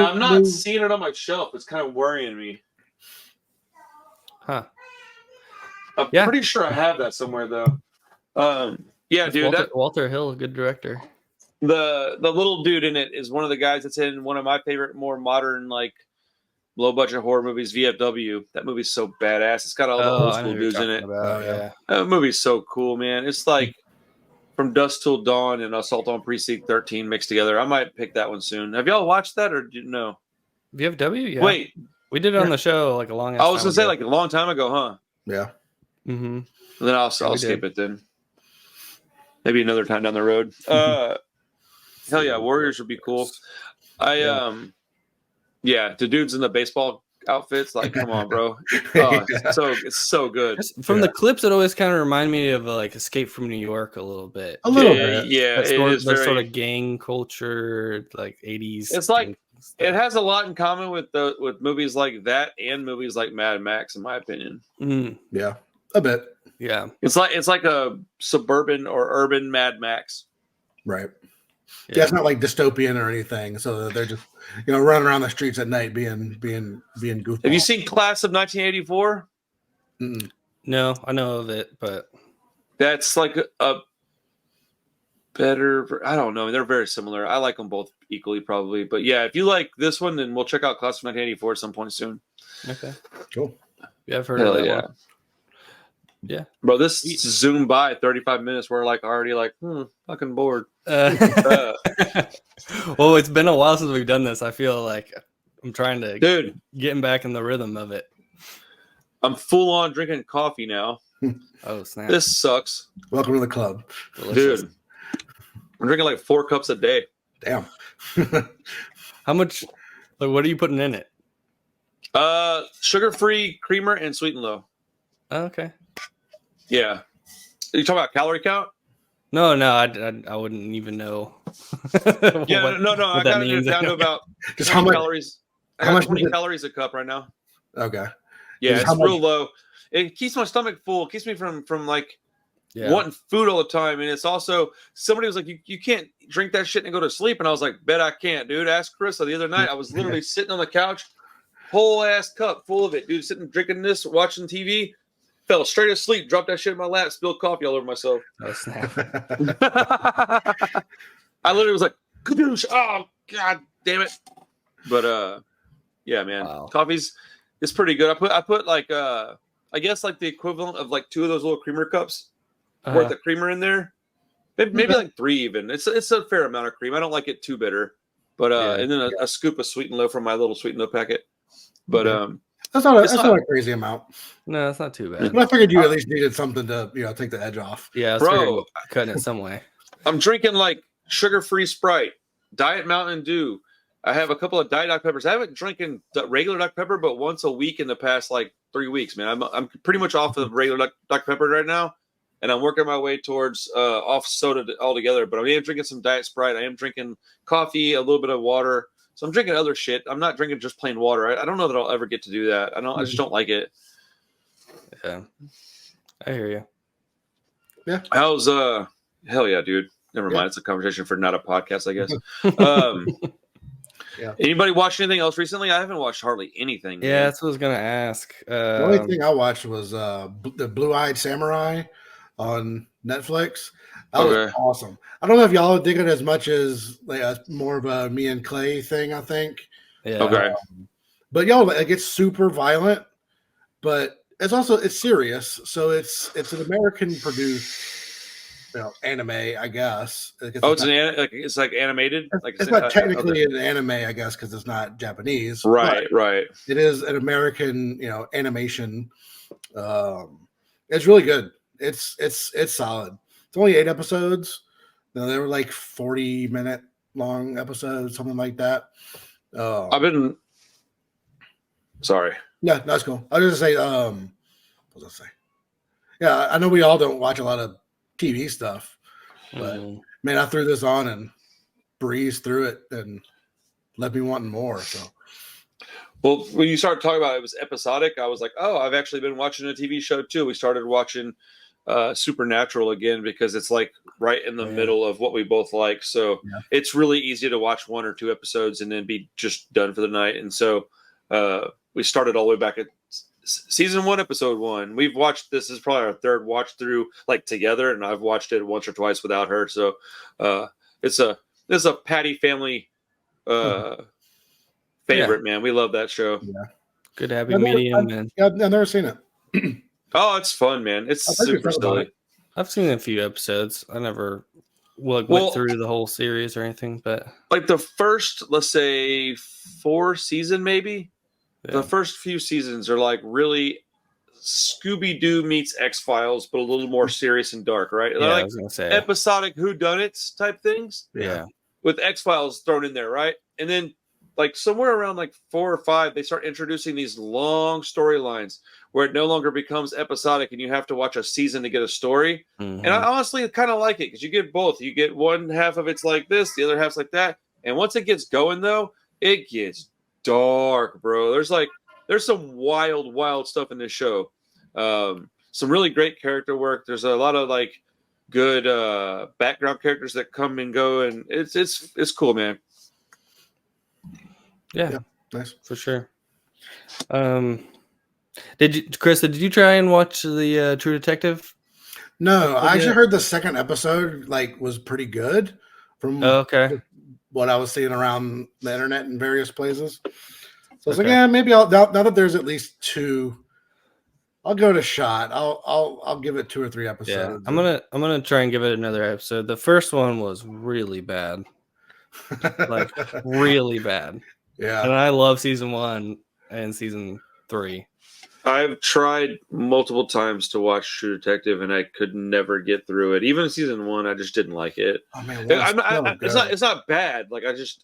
I'm not seeing it on my shelf. It's kind of worrying me. Huh. I'm pretty sure I have that somewhere though. Yeah, dude. Walter Hill, a good director. The little dude in it is one of the guys that's in one of my favorite, more modern, like low budget horror movies, VFW. That movie's so badass. It's got all the old school dudes in it. That movie's so cool, man. It's like From Dusk Till Dawn and Assault on Precinct 13 mixed together. I might pick that one soon. Have y'all watched that or didn't know? VFW? Yeah. Wait. We did it on the show like a long time I was going to say like a long time ago, huh? Yeah. Mm-hmm. And then I'll skip it then. Maybe another time down the road. Hell yeah, Warriors would be cool. The dudes in the baseball outfits. Like, come on, bro. Oh, it's so good. From the clips, it always kind of remind me of like Escape from New York a little bit. A little bit. Yeah, the sort of gang culture, like 80s. It's like it has a lot in common with movies like that and movies like Mad Max, in my opinion. Yeah, a bit. Yeah, it's like a suburban or urban Mad Max. Right. Yeah, it's not like dystopian or anything. So they're just, running around the streets at night being goofball. Have you seen Class of 1984? No, I know of it, but that's like a better. I don't know. They're very similar. I like them both equally, probably. But yeah, if you like this one, then we'll check out Class of 1984 at some point soon. Okay, cool. Yeah, I've heard of that one. Yeah, bro, this zoomed by 35 minutes. We're like already like, fucking bored. Well, it's been a while since we've done this. I feel like I'm trying to getting back in the rhythm of it. I'm full on drinking coffee now. Oh, snap. This sucks. Welcome to the club. Delicious. Dude. I'm drinking like 4 cups a day. Damn. How much? Like, what are you putting in it? Sugar-free creamer and sweet and low. Oh, okay. Yeah. Are you talking about calorie count? No, I wouldn't even know. Yeah, no. I got it down to about just how much calories. I got 20 calories a cup right now. Okay. Yeah, it's real low. It keeps my stomach full. It keeps me from like wanting food all the time. And it's also, somebody was like, you can't drink that shit and go to sleep. And I was like, bet I can't, dude. Ask Carissa the other night. I was literally sitting on the couch, whole ass cup full of it, dude, sitting drinking this, watching TV. Fell straight asleep, dropped that shit in my lap, spilled coffee all over myself. Oh, snap. I literally was like, kadoosh, oh, god damn it. But, yeah, man. Wow. Coffee's it's pretty good. I put like, I guess like the equivalent of like 2 of those little creamer cups worth of creamer in there. Maybe like 3 even. It's a fair amount of cream. I don't like it too bitter. But, and then a scoop of sweet and low from my little sweet and low packet. But, That's not a crazy amount. No, it's not too bad. But I figured you at least needed something to take the edge off. Yeah, bro, cutting it some way. I'm drinking like sugar-free Sprite, Diet Mountain Dew. I have a couple of Diet Dr. Peppers. I haven't drinking regular Dr. Pepper, but once a week in the past like 3 weeks, man. I'm pretty much off of regular Dr. Pepper right now, and I'm working my way towards off soda altogether. But I am drinking some Diet Sprite. I am drinking coffee, a little bit of water. So I'm drinking other shit. I'm not drinking just plain water. I don't know that I'll ever get to do that. I just don't like it. Yeah. I hear you. Yeah. How's hell yeah, dude. Never mind. It's a conversation for not a podcast, I guess. Anybody watch anything else recently? I haven't watched hardly anything. Yeah, that's what I was gonna ask. The only thing I watched was the Blue-Eyed Samurai on Netflix. That was awesome. I don't know if y'all dig it as much as like more of a me and Clay thing. I think. Yeah. Okay. But y'all, like, it's super violent, but it's serious. So it's an American produced, anime, I guess. It's like animated. It's not technically an anime, I guess, because it's not Japanese. Right. It is an American, animation. It's really good. It's solid. It's only 8 episodes. They were like 40-minute long episodes, something like that. Sorry. Yeah, that's cool. I was just say, what was I say? Yeah, I know we all don't watch a lot of TV stuff, but man, I threw this on and breezed through it and left me wanting more. So, well, when you started talking about it was episodic, I was like, oh, I've actually been watching a TV show too. We started watching Supernatural again because it's like right in the middle of what we both like. So it's really easy to watch 1 or 2 episodes and then be just done for the night. And so we started all the way back at season 1, episode 1. We've watched, this is probably our 3rd watch through like together, and I've watched it once or twice without her. So it's a Patty family favorite, man. We love that show. Yeah. Good happy medium, man. I've never seen it. Oh, it's fun, man. It's super silly. I've seen a few episodes. I never went through the whole series or anything, but like the first, let's say 4 season, maybe the first few seasons are like really Scooby-Doo meets X-Files, but a little more serious and dark, right? Yeah, like I was gonna say episodic whodunits type things. Yeah. With X-Files thrown in there, right? And then like somewhere around like 4 or 5, they start introducing these long storylines where it no longer becomes episodic and you have to watch a season to get a story. And I honestly kind of like it because you get both. You get one half of it's like this, the other half's like that. And once it gets going, though, it gets dark, bro. There's some wild stuff in this show. Some really great character work. There's a lot of like good background characters that come and go, and it's cool, man. Yeah, nice for sure. Chris, did you try and watch the True Detective? No, I actually heard the second episode like was pretty good from what I was seeing around the internet in various places. So I was like, yeah, maybe I'll now that there's at least 2, I'll give it a shot. I'll give it 2 or 3 episodes. Yeah, I'm gonna try and give it another episode. The first one was really bad, like really bad. Yeah, and I love season 1 and season 3. I've tried multiple times to watch True Detective, and I could never get through it. Even season 1, I just didn't like it. Oh man, it's not bad. Like I just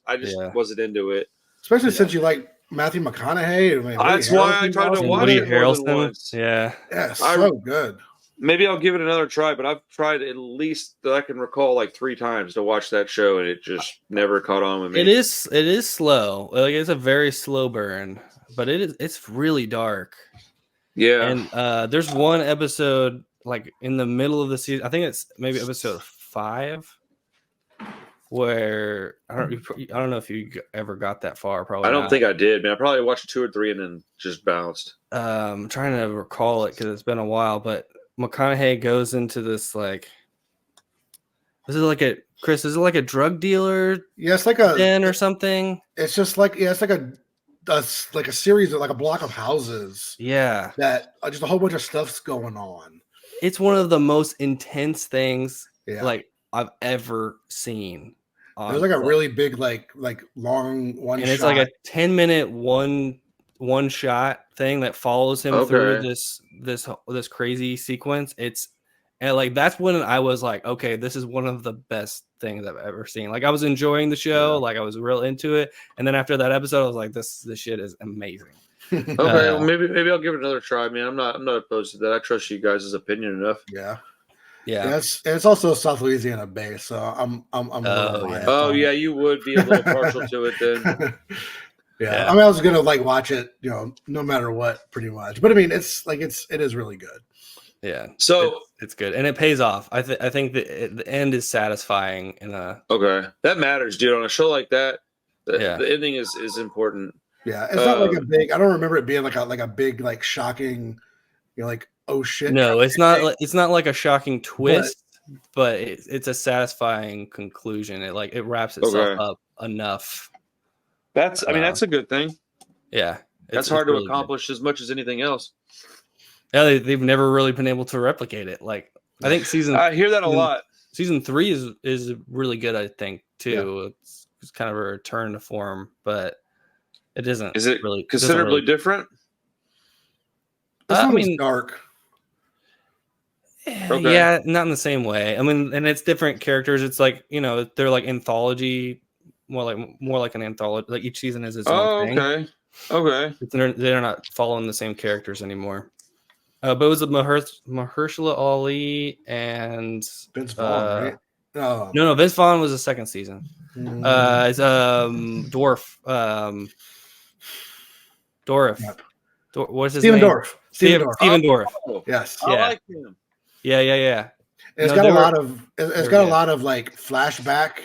wasn't into it. Especially since you like Matthew McConaughey. I mean, that's why I tried to watch it more than once. Yeah, so good. Maybe I'll give it another try, but I've tried at least that I can recall like 3 times to watch that show, and it just never caught on with me. It is slow. Like it's a very slow burn, but it's really dark. Yeah. And there's one episode like in the middle of the season. I think it's maybe episode 5, where I don't know if you ever got that far. Probably I don't think I did, man. I probably watched 2 or 3 and then just bounced. I'm trying to recall it because it's been a while, but McConaughey goes into this like, is it like a drug dealer? Yeah, it's like a den or something. It's just like it's like a series of like a block of houses. Yeah, that just a whole bunch of stuff's going on. It's one of the most intense things like I've ever seen. There's like a really big like long one, and shot. It's like a 10-minute one shot thing that follows him through this crazy sequence. And like that's when I was like, okay, this is one of the best things I've ever seen. Like I was enjoying the show, like I was real into it. And then after that episode, I was like, this shit is amazing. Okay, well, maybe I'll give it another try, man. I'm not opposed to that. I trust you guys' opinion enough. Yeah. It's also South Louisiana based, so I'm yeah, you would be a little partial to it then. Yeah. I mean, I was gonna like watch it, no matter what, pretty much. But I mean, it is really good. Yeah. So it's good, and it pays off. I think the end is satisfying. That matters, dude. On a show like that, the ending is important. Yeah, it's not like a big. I don't remember it being like a big like shocking, like oh shit. No, it's not. It's not like a shocking twist, but it's a satisfying conclusion. It wraps itself up enough. That's a good thing. Yeah, that's hard to accomplish as much as anything else. Yeah, they've never really been able to replicate it. Like I think I hear that a lot. Season 3 is really good. I think too. Yeah. It's kind of a return to form, but it isn't. Is it really considerably different? I mean, dark. Okay. Yeah, not in the same way. I mean, and it's different characters. It's like they're like anthology, more like an anthology. Like each season is its own thing. Okay. They're not following the same characters anymore. But it was Mahershala Ali and Vince Vaughn, right? No, Vince Vaughn was the second season. It's Dwarf. What's his name? Dorff. Steven Dorff. Oh, yes, I like him. Yeah. It's got a lot of like flashback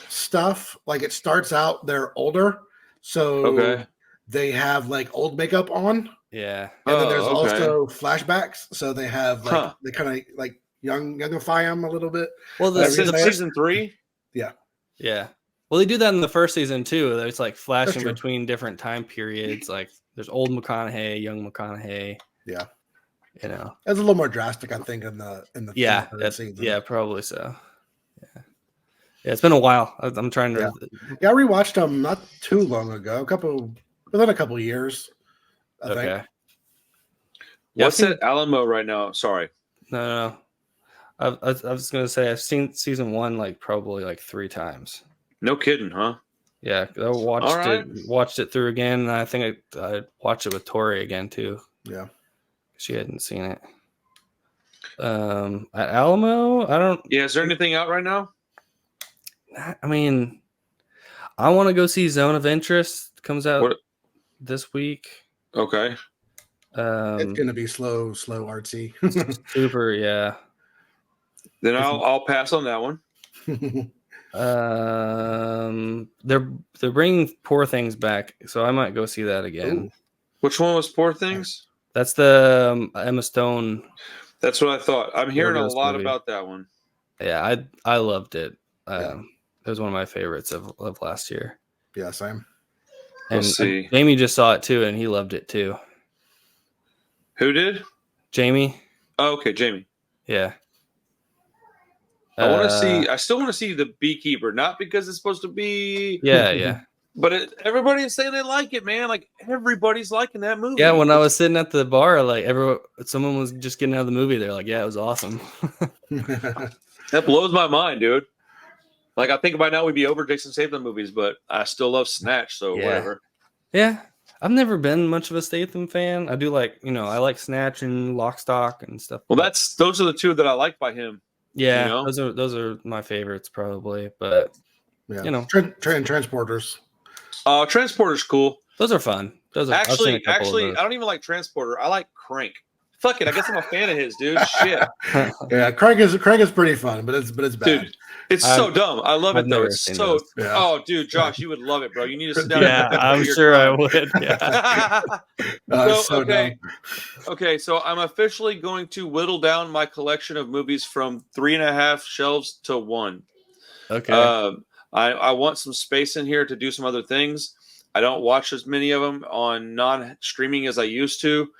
stuff. Like it starts out they're older, so they have like old makeup on. Yeah, and then there's also flashbacks, so they have like they kind of like youngify them a little bit. Well, this is season 3. Yeah. Well, they do that in the first season too. There's like flashing between different time periods. Like there's old McConaughey, young McConaughey. Yeah, it's a little more drastic, I think, in the season. Yeah, probably so. Yeah, it's been a while. I'm trying to. Yeah, I rewatched them not too long ago. Within a couple years. I think. What's at Alamo right now? Sorry. No. I was gonna say I've seen season 1 like probably like 3 times. No kidding, huh? Yeah, I watched it through again, and I think I watched it with Tori again too. Yeah, she hadn't seen it. At Alamo, I don't. Yeah, is there anything out right now? I mean, I want to go see Zone of Interest. Comes out this week. Okay. It's gonna be slow, artsy. Super, yeah. Then I'll pass on that one. They're bringing Poor Things back, so I might go see that again. Ooh. Which one was Poor Things? That's the Emma Stone. That's what I thought. I'm hearing a lot about that one. Yeah, I loved it. It was one of my favorites of last year. Yeah, same. And Jamie just saw it too, and he loved it too. Who did? Jamie. Oh, okay, Jamie. Yeah. I still want to see The Beekeeper, not because it's supposed to be. Yeah. But everybody is saying they like it, man. Like everybody's liking that movie. Yeah, when I was sitting at the bar, like someone was just getting out of the movie. They're like, "Yeah, it was awesome." That blows my mind, dude. Like I think by now we'd be over Jason Statham movies, but I still love Snatch, so whatever. Yeah, I've never been much of a Statham fan. I do like, I like Snatch and Lock, Stock and stuff. Well, those are the two that I like by him. Yeah, those are my favorites probably, but Transporters. Transporter's cool. Those are fun. Those are actually I don't even like Transporter. I like Crank. Fuck it, I guess I'm a fan of his, dude. Shit. Yeah, Crank is pretty fun, but it's bad. Dude, it's so dumb. I love it though. It's so Oh, dude, Josh, you would love it, bro. You need to sit down. Yeah, I'm sure I would. Yeah. Okay, so I'm officially going to whittle down my collection of movies from 3.5 shelves to 1. Okay. I want some space in here to do some other things. I don't watch as many of them on non-streaming as I used to.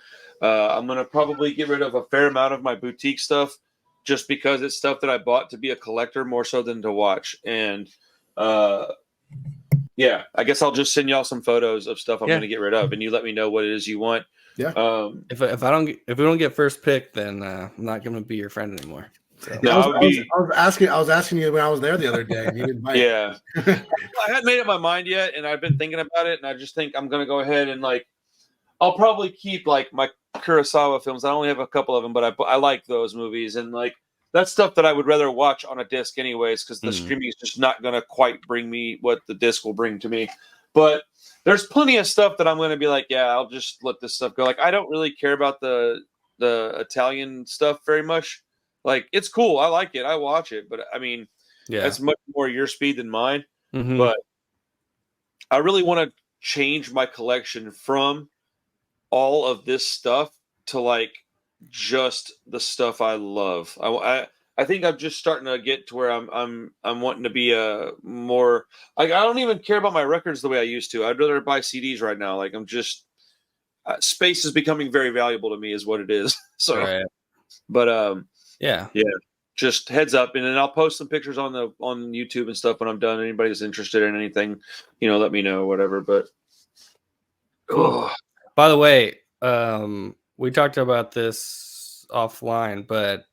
I'm going to probably get rid of a fair amount of my boutique stuff just because it's stuff that I bought to be a collector more so than to watch. And I guess I'll just send y'all some photos of stuff I'm going to get rid of, and you let me know what it is you want. Yeah. If we don't get first pick, then I'm not going to be your friend anymore. So. No, I was asking you when I was there the other day. And you didn't bite. Yeah. I hadn't made up my mind yet, and I've been thinking about it, and I just think I'm going to go ahead and I'll probably keep my Kurosawa films. I only have a couple of them, but I like those movies, and that's stuff that I would rather watch on a disc anyways, because the streaming is just not going to quite bring me what the disc will bring to me. But there's plenty of stuff that I'm going to be like, yeah, I'll just let this stuff go. I don't really care about the Italian stuff very much. It's cool. I like it. I watch it. But, I mean, that's much more your speed than mine. Mm-hmm. But I really want to change my collection from all of this stuff to, just the stuff I love. I think I'm just starting to get to where I'm wanting to be a more I don't even care about my records the way I used to. I'd rather buy CDs right now. I'm just space is becoming very valuable to me is what it is. So, right. But yeah. Just heads up, and then I'll post some pictures on YouTube and stuff when I'm done. Anybody that's interested in anything, let me know, whatever. But cool. By the way, we talked about this offline, but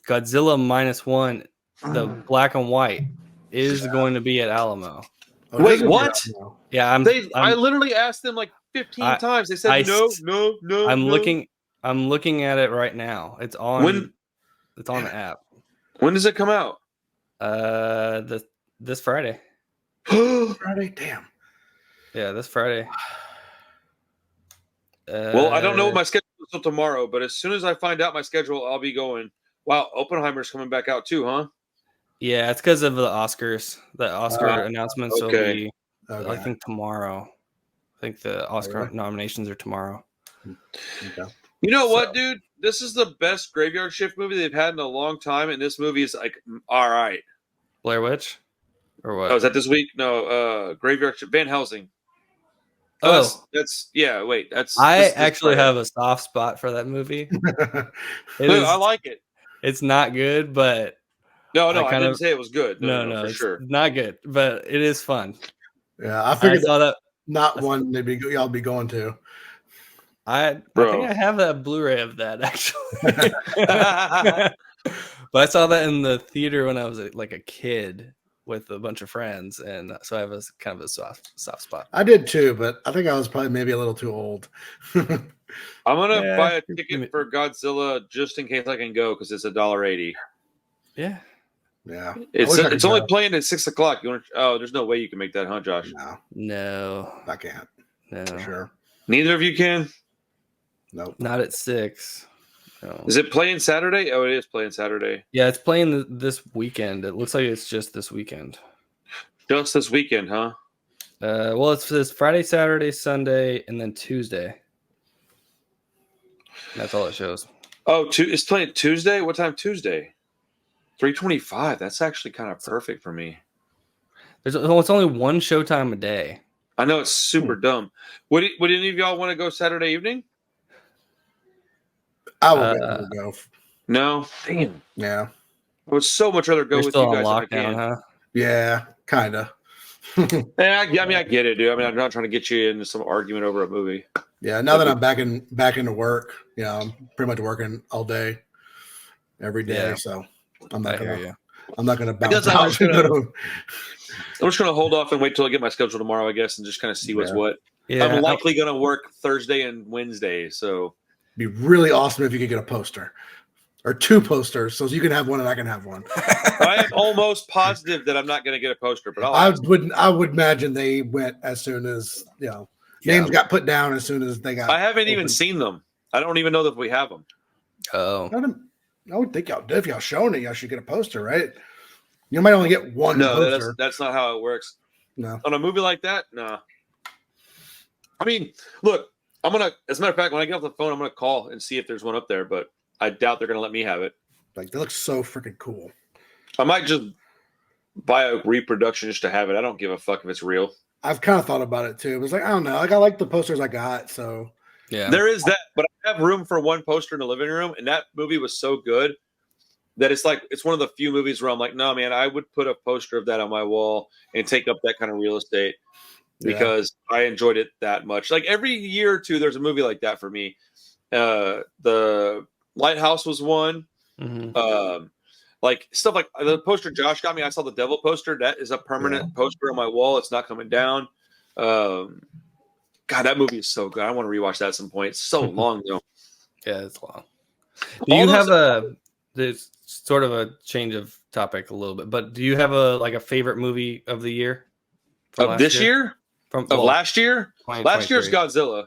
Godzilla -1, the black and white, is going to be at Alamo. Wait, what? Yeah, I literally asked them 15 times. They said no. I'm looking at it right now. It's on. It's on the app. When does it come out? This Friday. Friday, damn. Yeah, this Friday. Well, I don't know what my schedule is until tomorrow, but as soon as I find out my schedule, I'll be going. Wow, Oppenheimer's coming back out too, huh? Yeah, it's because of the Oscars. The Oscar announcements will be, I think, tomorrow. I think the Oscar nominations are tomorrow. Okay. You know what, dude? This is the best Graveyard Shift movie they've had in a long time, and this movie is all right. Blair Witch? Or what? Oh, is that this week? No, Graveyard Shift. Van Helsing. That's I actually have a soft spot for that movie. I like it. It's not good, but no, I didn't say it was good. No, for sure, not good, but it is fun. Yeah, I figured that not one y'all be going to. I think I have that Blu-ray of that actually, but I saw that in the theater when I was a kid. with a bunch of friends, and so I have a kind of a soft spot. I did too, but I think I was probably maybe a little too old. I'm gonna buy a ticket for Godzilla just in case I can go because it's $1.80. Yeah. Yeah. It's only playing at 6 o'clock. There's no way you can make that, huh, Josh? No. I can't. No. For sure. Neither of you can? Nope. Not at 6. No. Is it playing Saturday? Oh, it is playing Saturday. Yeah, it's playing this weekend. It looks like it's just this weekend. Just this weekend, huh? Well, it's this Friday, Saturday, Sunday, and then Tuesday. That's all it shows. Oh, it's playing Tuesday? What time Tuesday? 3:25. That's actually kind of perfect for me. It's only one showtime a day. I know it's super dumb. Would any of y'all want to go Saturday evening? I will go. No? Damn. Yeah. I would so much rather go with you guys. On lockdown, huh? Yeah, kind of. Yeah, I mean, I get it, dude. I mean, I'm not trying to get you into some argument over a movie. Yeah, now that I'm back into work, I'm pretty much working all day, every day. Yeah. So I'm not gonna bounce out. I'm just gonna hold off and wait till I get my schedule tomorrow, I guess, and just kind of see what's what. Yeah, I'm likely gonna work Thursday and Wednesday, so it'd be really awesome if you could get a poster or 2 posters, so you can have one and I can have one. I am almost positive that I'm not going to get a poster, but I would imagine they went as soon as names got put down as soon as they got. I haven't even seen them. I don't even know that we have them. Oh, I would think y'all did. If y'all shown it, y'all should get a poster, right? You might only get one. No, that's not how it works. No, on a movie like that, no. I mean, look, I'm gonna. As a matter of fact, when I get off the phone, I'm gonna call and see if there's one up there, but I doubt they're gonna let me have it. Like, they look so freaking cool. I might just buy a reproduction just to have it. I don't give a fuck if it's real. I've kind of thought about it too. It was like, I don't know. Like, I like the posters I got, so yeah. There is that, but I have room for one poster in the living room, and that movie was so good that it's one of the few movies where I'm like, no, man, I would put a poster of that on my wall and take up that kind of real estate because I enjoyed it that much. Like every year or two, there's a movie like that for me. The Lighthouse was one. Mm-hmm. Like stuff like the poster Josh got me. I saw the Devil poster. That is a permanent poster on my wall. It's not coming down. God, that movie is so good. I want to rewatch that at some point. It's so long though. Yeah, it's long. Do you have there's sort of a change of topic a little bit, but do you have a favorite movie of the year? Of this year? Last year? Last year's Godzilla.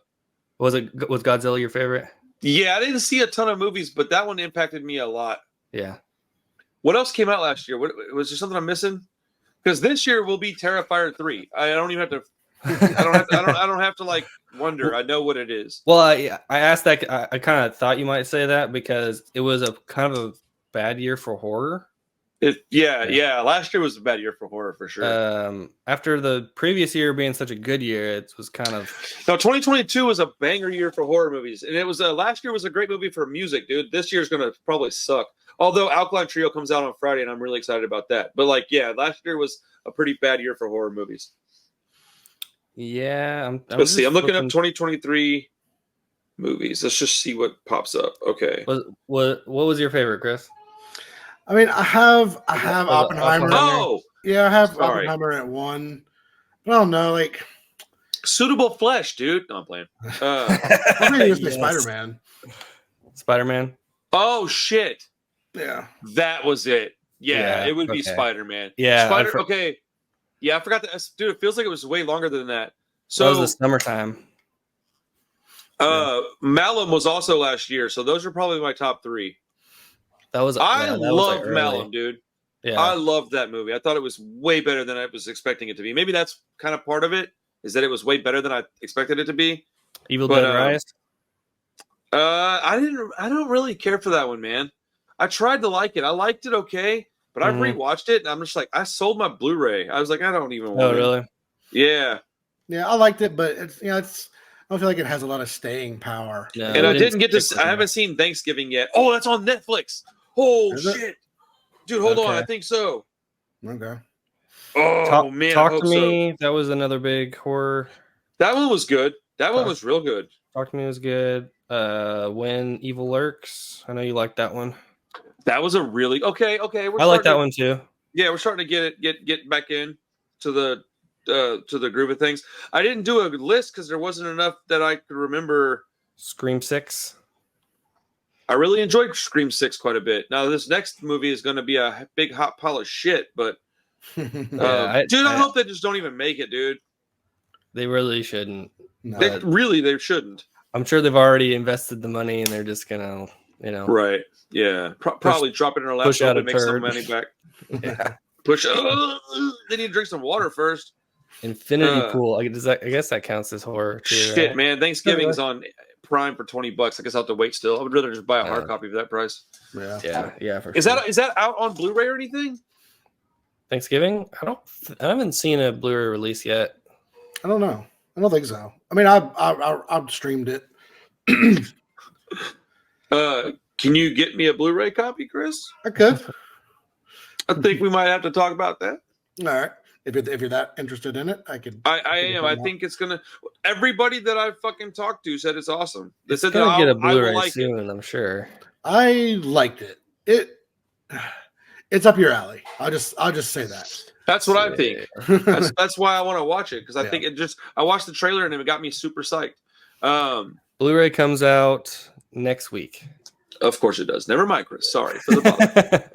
Was Godzilla your favorite? Yeah, I didn't see a ton of movies, but that one impacted me a lot. Yeah. What else came out last year? Was there something I'm missing? Because this year will be Terrifier 3. I don't even have to. I don't have to wonder. I know what it is. Well, I asked that. I kind of thought you might say that because it was a kind of a bad year for horror. Yeah. Last year was a bad year for horror for sure. After the previous year being such a good year, it was kind of. No, 2022 was a banger year for horror movies, and it was last year was a great movie for music, dude. This year's gonna probably suck. Although Alkaline Trio comes out on Friday, and I'm really excited about that. But last year was a pretty bad year for horror movies. Yeah, let's see. I'm looking up 2023 movies. Let's just see what pops up. Okay. What was your favorite, Chris? I mean, I have Oppenheimer. Oh, yeah, I have Oppenheimer at 1. I don't know, Suitable Flesh, dude. No, I'm playing. I think it's Spider-Man. Spider-Man. Oh shit. Yeah, that was it. Yeah, it would be Spider-Man. Yeah, okay. Yeah, I forgot that. Dude, it feels like it was way longer than that. So that was the summertime. Malum was also last year, so those are probably my top 3. That was. I loved Malum, dude. Yeah, I loved that movie. I thought it was way better than I was expecting it to be. Maybe that's kind of part of it. Is that it was way better than I expected it to be. Evil Dead Rise. I don't really care for that one, man. I tried to like it. I liked it okay, but I rewatched it and I'm just like, I sold my Blu-ray. I was like, I don't even want it. Oh, really? Yeah. Yeah, I liked it, but it's I don't feel like it has a lot of staying power. No, and I didn't get to. I haven't seen Thanksgiving yet. Oh, that's on Netflix. Oh shit, dude, hold on. I think so. Okay. Oh man, Talk to Me. So. That was another big horror. That one was good. That one was real good. Talk to Me was good. When Evil Lurks. I know you liked that one. That was a really okay. I like that one too. Yeah, we're starting to get back in to the groove of things. I didn't do a list because there wasn't enough that I could remember. Scream 6. I really enjoyed Scream 6 quite a bit. Now this next movie is going to be a big hot pile of shit, but I hope they just don't even make it, dude. They really shouldn't. No. They shouldn't. I'm sure they've already invested the money and they're just gonna, Right. Yeah. Probably drop it in our laptop and make some money back. Yeah. They need to drink some water first. Infinity Pool. I guess that counts as horror too. Shit, right? Man. Thanksgiving's on Prime for $20. I guess I'll have to wait still. I would rather just buy a hard copy for that price. Yeah. Is that out on Blu-ray or anything? Thanksgiving? I haven't seen a Blu-ray release yet. I don't know. I don't think so. I mean, I streamed it. Can you get me a Blu-ray copy, Chris? I could. I think we might have to talk about that. All right. If you're that interested in it, I could. I am. I think it's gonna. Everybody that I fucking talked to said it's awesome. They said gonna get a Blu-ray soon. I'm sure. I liked it. It's up your alley. I'll just say that. That's what I think. That's why I want to watch it because I think I watched the trailer and it got me super psyched. Blu-ray comes out next week. Of course it does. Never mind, Chris. Sorry for the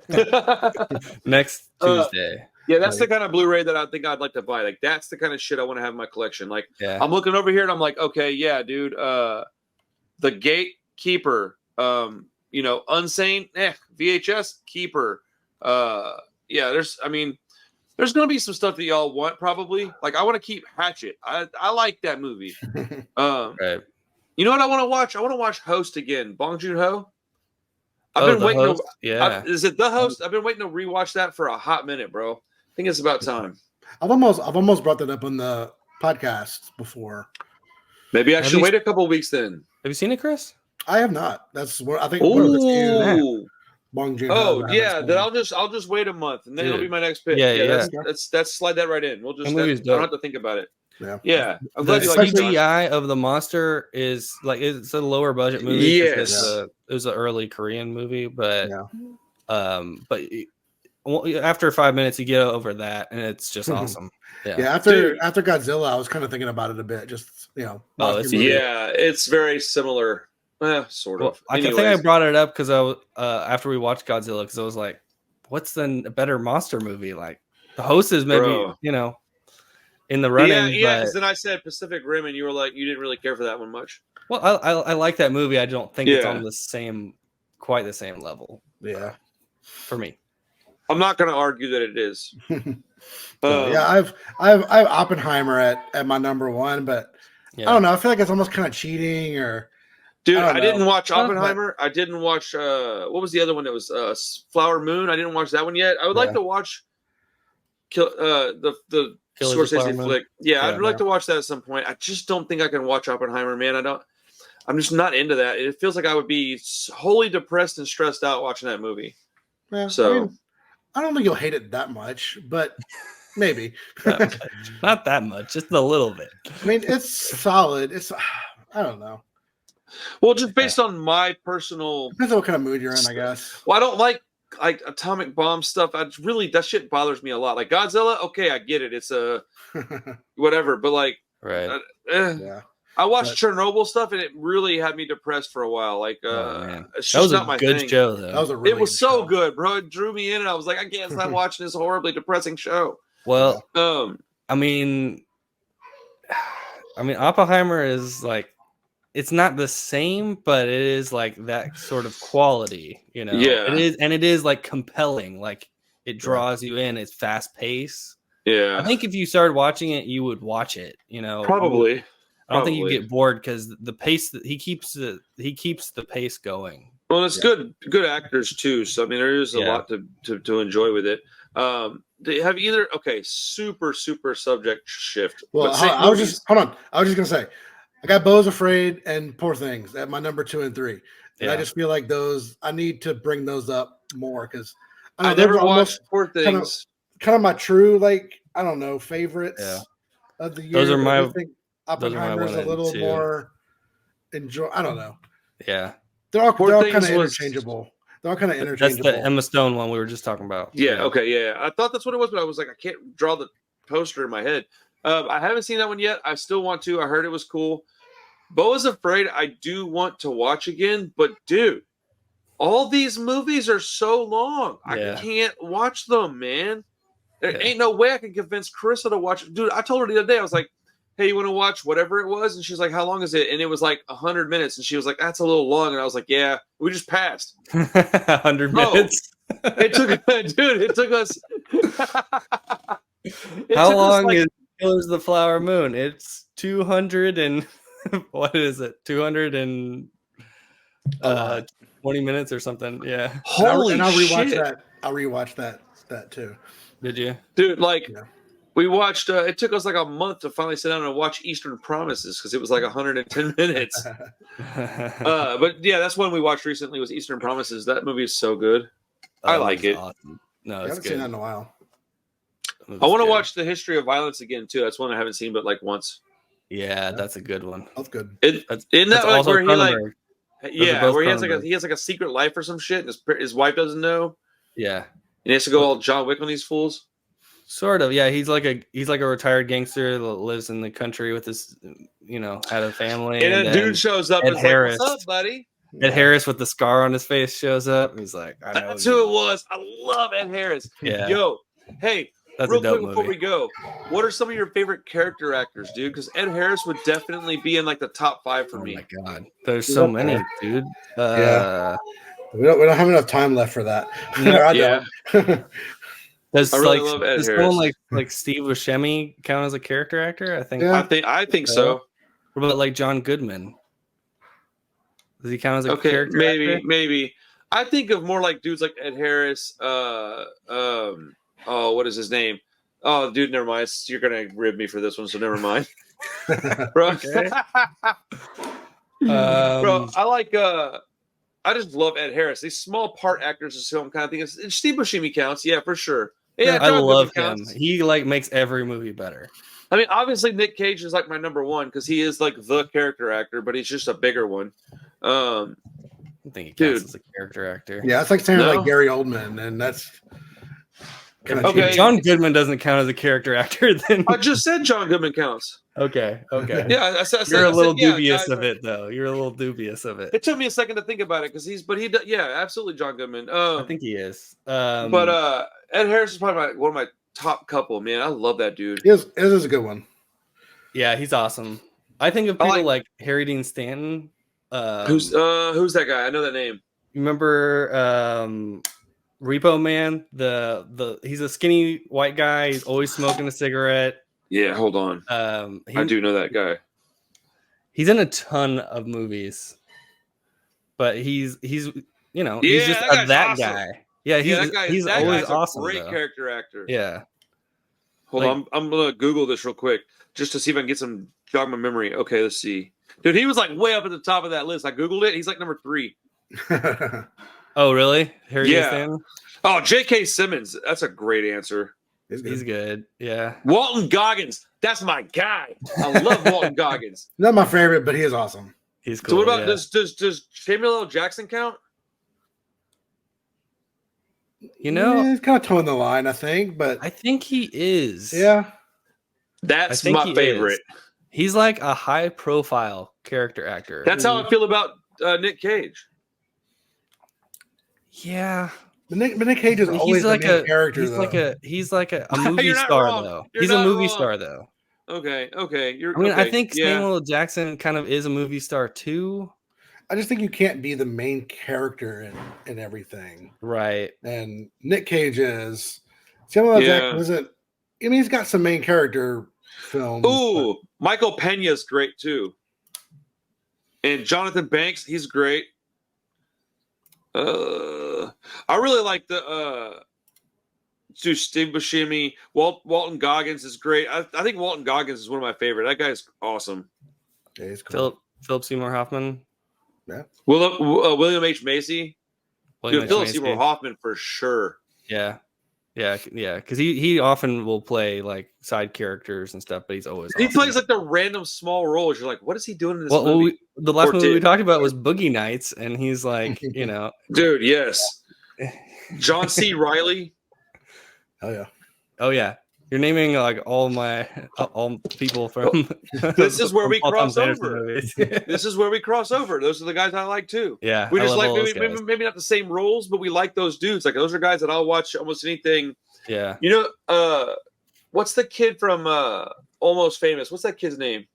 bother. Next Tuesday. Yeah, that's the kind of Blu-ray that I think I'd like to buy. Like that's the kind of shit I want to have in my collection. Like I'm looking over here and I'm like, okay, yeah, dude. The Gatekeeper. Unsane. VHS keeper. There's going to be some stuff that y'all want, probably. Like, I want to keep Hatchet. I like that movie. Right. You know what I want to watch? I want to watch Host again. Bong Joon-ho. I've been waiting. Is it The Host? I've been waiting to rewatch that for a hot minute, bro. I think it's about time. I've almost brought that up on the podcast before. Maybe I should wait a couple of weeks then. Have you seen it, Chris? I have not. That's what I think. One of the few Bong Joon-ho. Oh yeah, then I'll just wait a month and then it'll be my next pick. Yeah. That's slide that right in. We'll just I don't have to think about it. Yeah. I'm glad you like it. CGI of the monster is like it's a lower budget movie. Yes, it was an early Korean movie, but after 5 minutes you get over that and it's just awesome. After Godzilla, I was kind of thinking about it a bit. Just it's very similar. Sort of. I think I brought it up because I was after we watched Godzilla because I was like, "What's then a better monster movie?" Like The Host is maybe in the running. Yeah. Because then I said Pacific Rim, and you were like, you didn't really care for that one much. Well, I like that movie. I don't think it's on quite the same level. Yeah, for me, I'm not going to argue that it is. I've Oppenheimer at my number one, but I don't know. I feel like it's almost kind of cheating or. Dude, I didn't watch Oppenheimer. I didn't watch what was the other one that was Flower Moon? I didn't watch that one yet. I would like to watch the Scorsese flick. I'd like to watch that at some point. I just don't think I can watch Oppenheimer, man. I'm just not into that. It feels like I would be wholly depressed and stressed out watching that movie. Yeah, so I don't think you'll hate it that much, but maybe. Not that much, just a little bit. I mean, it's solid. I don't know. Well, just based on my personal, depends on what kind of mood you're in, I guess. Well, I don't like atomic bomb stuff. That shit bothers me a lot. Like Godzilla, okay, I get it. It's a whatever, but like, I watched Chernobyl stuff, and it really had me depressed for a while. Like, it's just not my thing. That was a good show, though. It was so good, bro. It drew me in, and I was like, I can't stop watching this horribly depressing show. Well, I mean, Oppenheimer is like. It's not the same, but it is like that sort of quality, you know. Yeah, it is, and it is like compelling. Like it draws you in. It's fast paced. Yeah, I think if you started watching it, you would watch it. You know, probably. I don't think you get bored because the pace that he keeps the pace going. Well, it's good actors too. So I mean, there is a lot to enjoy with it. Have either super subject shift. Well, I was just gonna say. I got Beau's Afraid and Poor Things at my number 2 and 3. And I just feel like I need to bring those up more because I never watched Poor Things. Kind of my true, favorites of the year. Those are my. I think Oppenheimer's a little more enjoy. I don't know. Yeah, they're all kind of interchangeable. They're all kind of That's interchangeable. the Emma Stone one we were just talking about. Yeah. Okay. Yeah. I thought that's what it was, but I was like, I can't draw the poster in my head. I haven't seen that one yet. I still want to. I heard it was cool. Beau is Afraid. I do want to watch again, but dude, all these movies are so long. Yeah. I can't watch them, man. There ain't no way I can convince Carissa to watch it. Dude, I told her the other day, I was like, hey, you want to watch whatever it was? And she's like, how long is it? And it was like 100 minutes. And she was like, that's a little long. And I was like, yeah, we just passed. 100 minutes. It took, dude, it took us. How long is Killers of the Flower Moon? It's 200 and what is it? 200 and 20 minutes or something. Yeah. Holy I'll rewatch shit. that. I'll rewatch that too. Did you? Dude, like we watched it took us like a month to finally sit down and watch Eastern Promises because it was like 110 minutes. But yeah, that's one we watched recently was Eastern Promises. That movie is so good. I like it. Awesome. No, I it's haven't good. seen that in a while. I want to watch The History of Violence again too. That's one I haven't seen but like once. Yeah, that's a good one. That's good. Isn't that That's like also where he like Cronenberg. where he has like a secret life or some shit and his wife doesn't know? Yeah. And he has to go all John Wick on these fools? Sort of, yeah. He's like a retired gangster that lives in the country with his, had a family. And then dude shows up and is like, "What's up, buddy?" Ed Harris with the scar on his face shows up. And he's like, "I know." That's who it was. I love Ed Harris. Yeah. Yo, hey, That's real a dope quick before movie. we go, what are some of your favorite character actors, dude? Because Ed Harris would definitely be in like the top 5 for me. Oh my god, there's so many, dude. Yeah. We don't have enough time left for that. Yeah. Does I really love Ed does Harris. someone like Steve Buscemi count as a character actor? I think. Yeah. I think so. What about like John Goodman? Does he count as a Okay, character actor? maybe. I think of more like dudes like Ed Harris. What is his name? Oh, dude, never mind. You're gonna rib me for this one, so never mind, bro. Okay. Bro, I like. I just love Ed Harris. These small part actors is who I'm kind of thinking. And Steve Buscemi counts, yeah, for sure. Yeah, I John love Goodman him. counts. He like makes every movie better. I mean, obviously Nick Cage is like my number one because he is like the character actor, but he's just a bigger one. I think he counts as a character actor. Yeah, it's like saying like Gary Oldman, and that's kind of Okay. If John Goodman doesn't count as a character actor, then I just said John Goodman counts. okay. Yeah, I said You're a little yeah, dubious guys, of it, though. You're a little dubious of it. It took me a second to think about it because yeah, absolutely John Goodman. I think he is. But Ed Harris is probably one of my top couple. Man, I love that dude. It is a good one. Yeah, he's awesome. I think of people like Harry Dean Stanton. Who's that guy? I know that name. You remember Repo Man? He's a skinny white guy. He's always smoking a cigarette. Yeah, hold on. I do know that guy. He's in a ton of movies, but he's he's just that awesome. guy. Yeah, he's always awesome. Great character actor. Yeah. Hold on, I'm gonna Google this real quick just to see if I can get some jog my memory. Okay, let's see. Dude, he was like way up at the top of that list. I Googled it. He's like number 3. Oh, really? Harry Dean Yeah. Stanton? Oh, J.K. Simmons. That's a great answer. He's good. Yeah. Walton Goggins. That's my guy. I love Walton Goggins. Not my favorite, but he is awesome. He's cool. So what about yeah. does Samuel L. Jackson count? Yeah, he's kind of towing the line, I think, but I think he is. Yeah. That's my favorite. He's like a high profile character actor. That's how I feel about Nick Cage. Yeah. But Nick Cage is always like the main character. He's like a movie star wrong. though. You're He's a not movie wrong. star though. Okay. I think Samuel L. Jackson kind of is a movie star too. I just think you can't be the main character in everything. Right. And Nick Cage is. Samuel L. Jackson isn't. I mean, he's got some main character films. Ooh, Michael Pena's great too. And Jonathan Banks, he's great. I really like the Steve Buscemi. Walton Goggins is great. I think Walton Goggins is one of my favorite. That guy's awesome. Yeah, he's cool. Philip Seymour Hoffman. Yeah. William H. Macy. William Dude, H. Philip Macy. Seymour Hoffman for sure. Yeah. Yeah, because he often will play like side characters and stuff, but he's always He awesome. plays like the random small roles. You're like, what is he doing in this well, movie? the last movie we talked about was Boogie Nights, and he's like, dude, yes, John C. Reilly. Oh yeah. You're naming like all people from. This is where we cross over. This is where we cross over. Those are the guys I like too. Yeah, we just like maybe not the same roles, but we like those dudes. Like those are guys that I'll watch almost anything. Yeah. What's the kid from Almost Famous? What's that kid's name?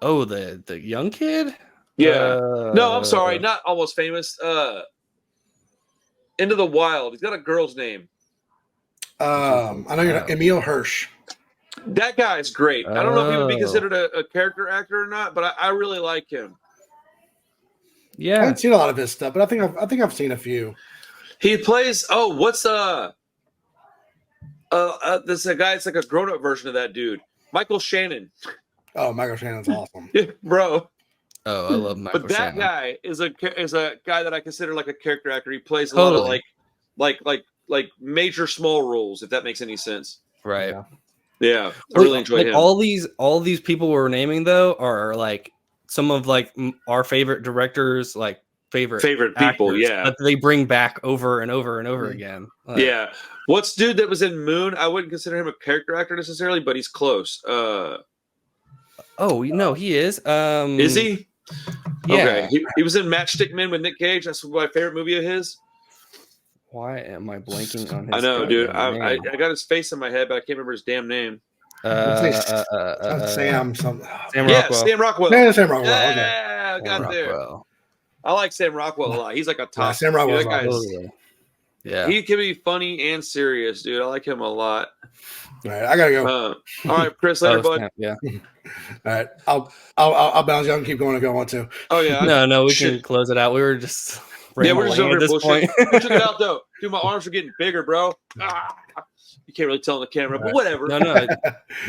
Oh, the young kid. Yeah. No, I'm sorry, not Almost Famous. Into the Wild. He's got a girl's name. I know you're not, Emil Hirsch. That guy's great. I don't know if he would be considered a character actor or not, but I really like him. Yeah, I haven't seen a lot of his stuff, but I think I've seen a few. He plays. Oh, what's this a guy? It's like a grown-up version of that dude, Michael Shannon. Oh, Michael Shannon's awesome, yeah, bro. Oh, I love Michael. But that Shannon. guy is a guy that I consider like a character actor. He plays a lot of like major small roles, if that makes any sense. Right. Yeah, I really enjoy him. All these people we're naming though are like some of like our favorite directors, like favorite people. Yeah, that they bring back over and over and over again. Yeah. What's dude that was in Moon? I wouldn't consider him a character actor necessarily, but he's close. Oh no, he is. Is he? Yeah. Okay. He was in Matchstick Men with Nick Cage. That's my favorite movie of his. Why am I blanking on his I know, dude. I got his face in my head, but I can't remember his damn name. Sam Rockwell. Yeah, Sam Rockwell. Yeah, Sam Rockwell. Yeah, I got there. I like Sam Rockwell a lot. He's like a top. Sam Rockwell. Yeah, he can be funny and serious, dude. I like him a lot. All right, I gotta go. All right, Chris, later, bud. Yeah. All right, I'll bounce you. I can keep going if I want to. Oh yeah. No, we can close it out. We were just. Yeah, we're just over at this bullshit. point. Check it out, though. Dude, my arms are getting bigger, bro. You can't really tell on the camera, but whatever. No.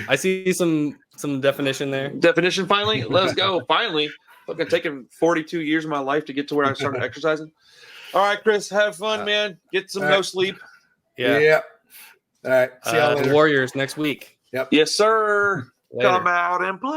I see some definition there. Definition, finally? Let's go. Finally. Fucking taking 42 years of my life to get to where I started exercising. All right, Chris, have fun, man. Get some no sleep. Yeah. All right. See y'all later. The Warriors next week. Yep. Yes, sir. Later. Come out and play.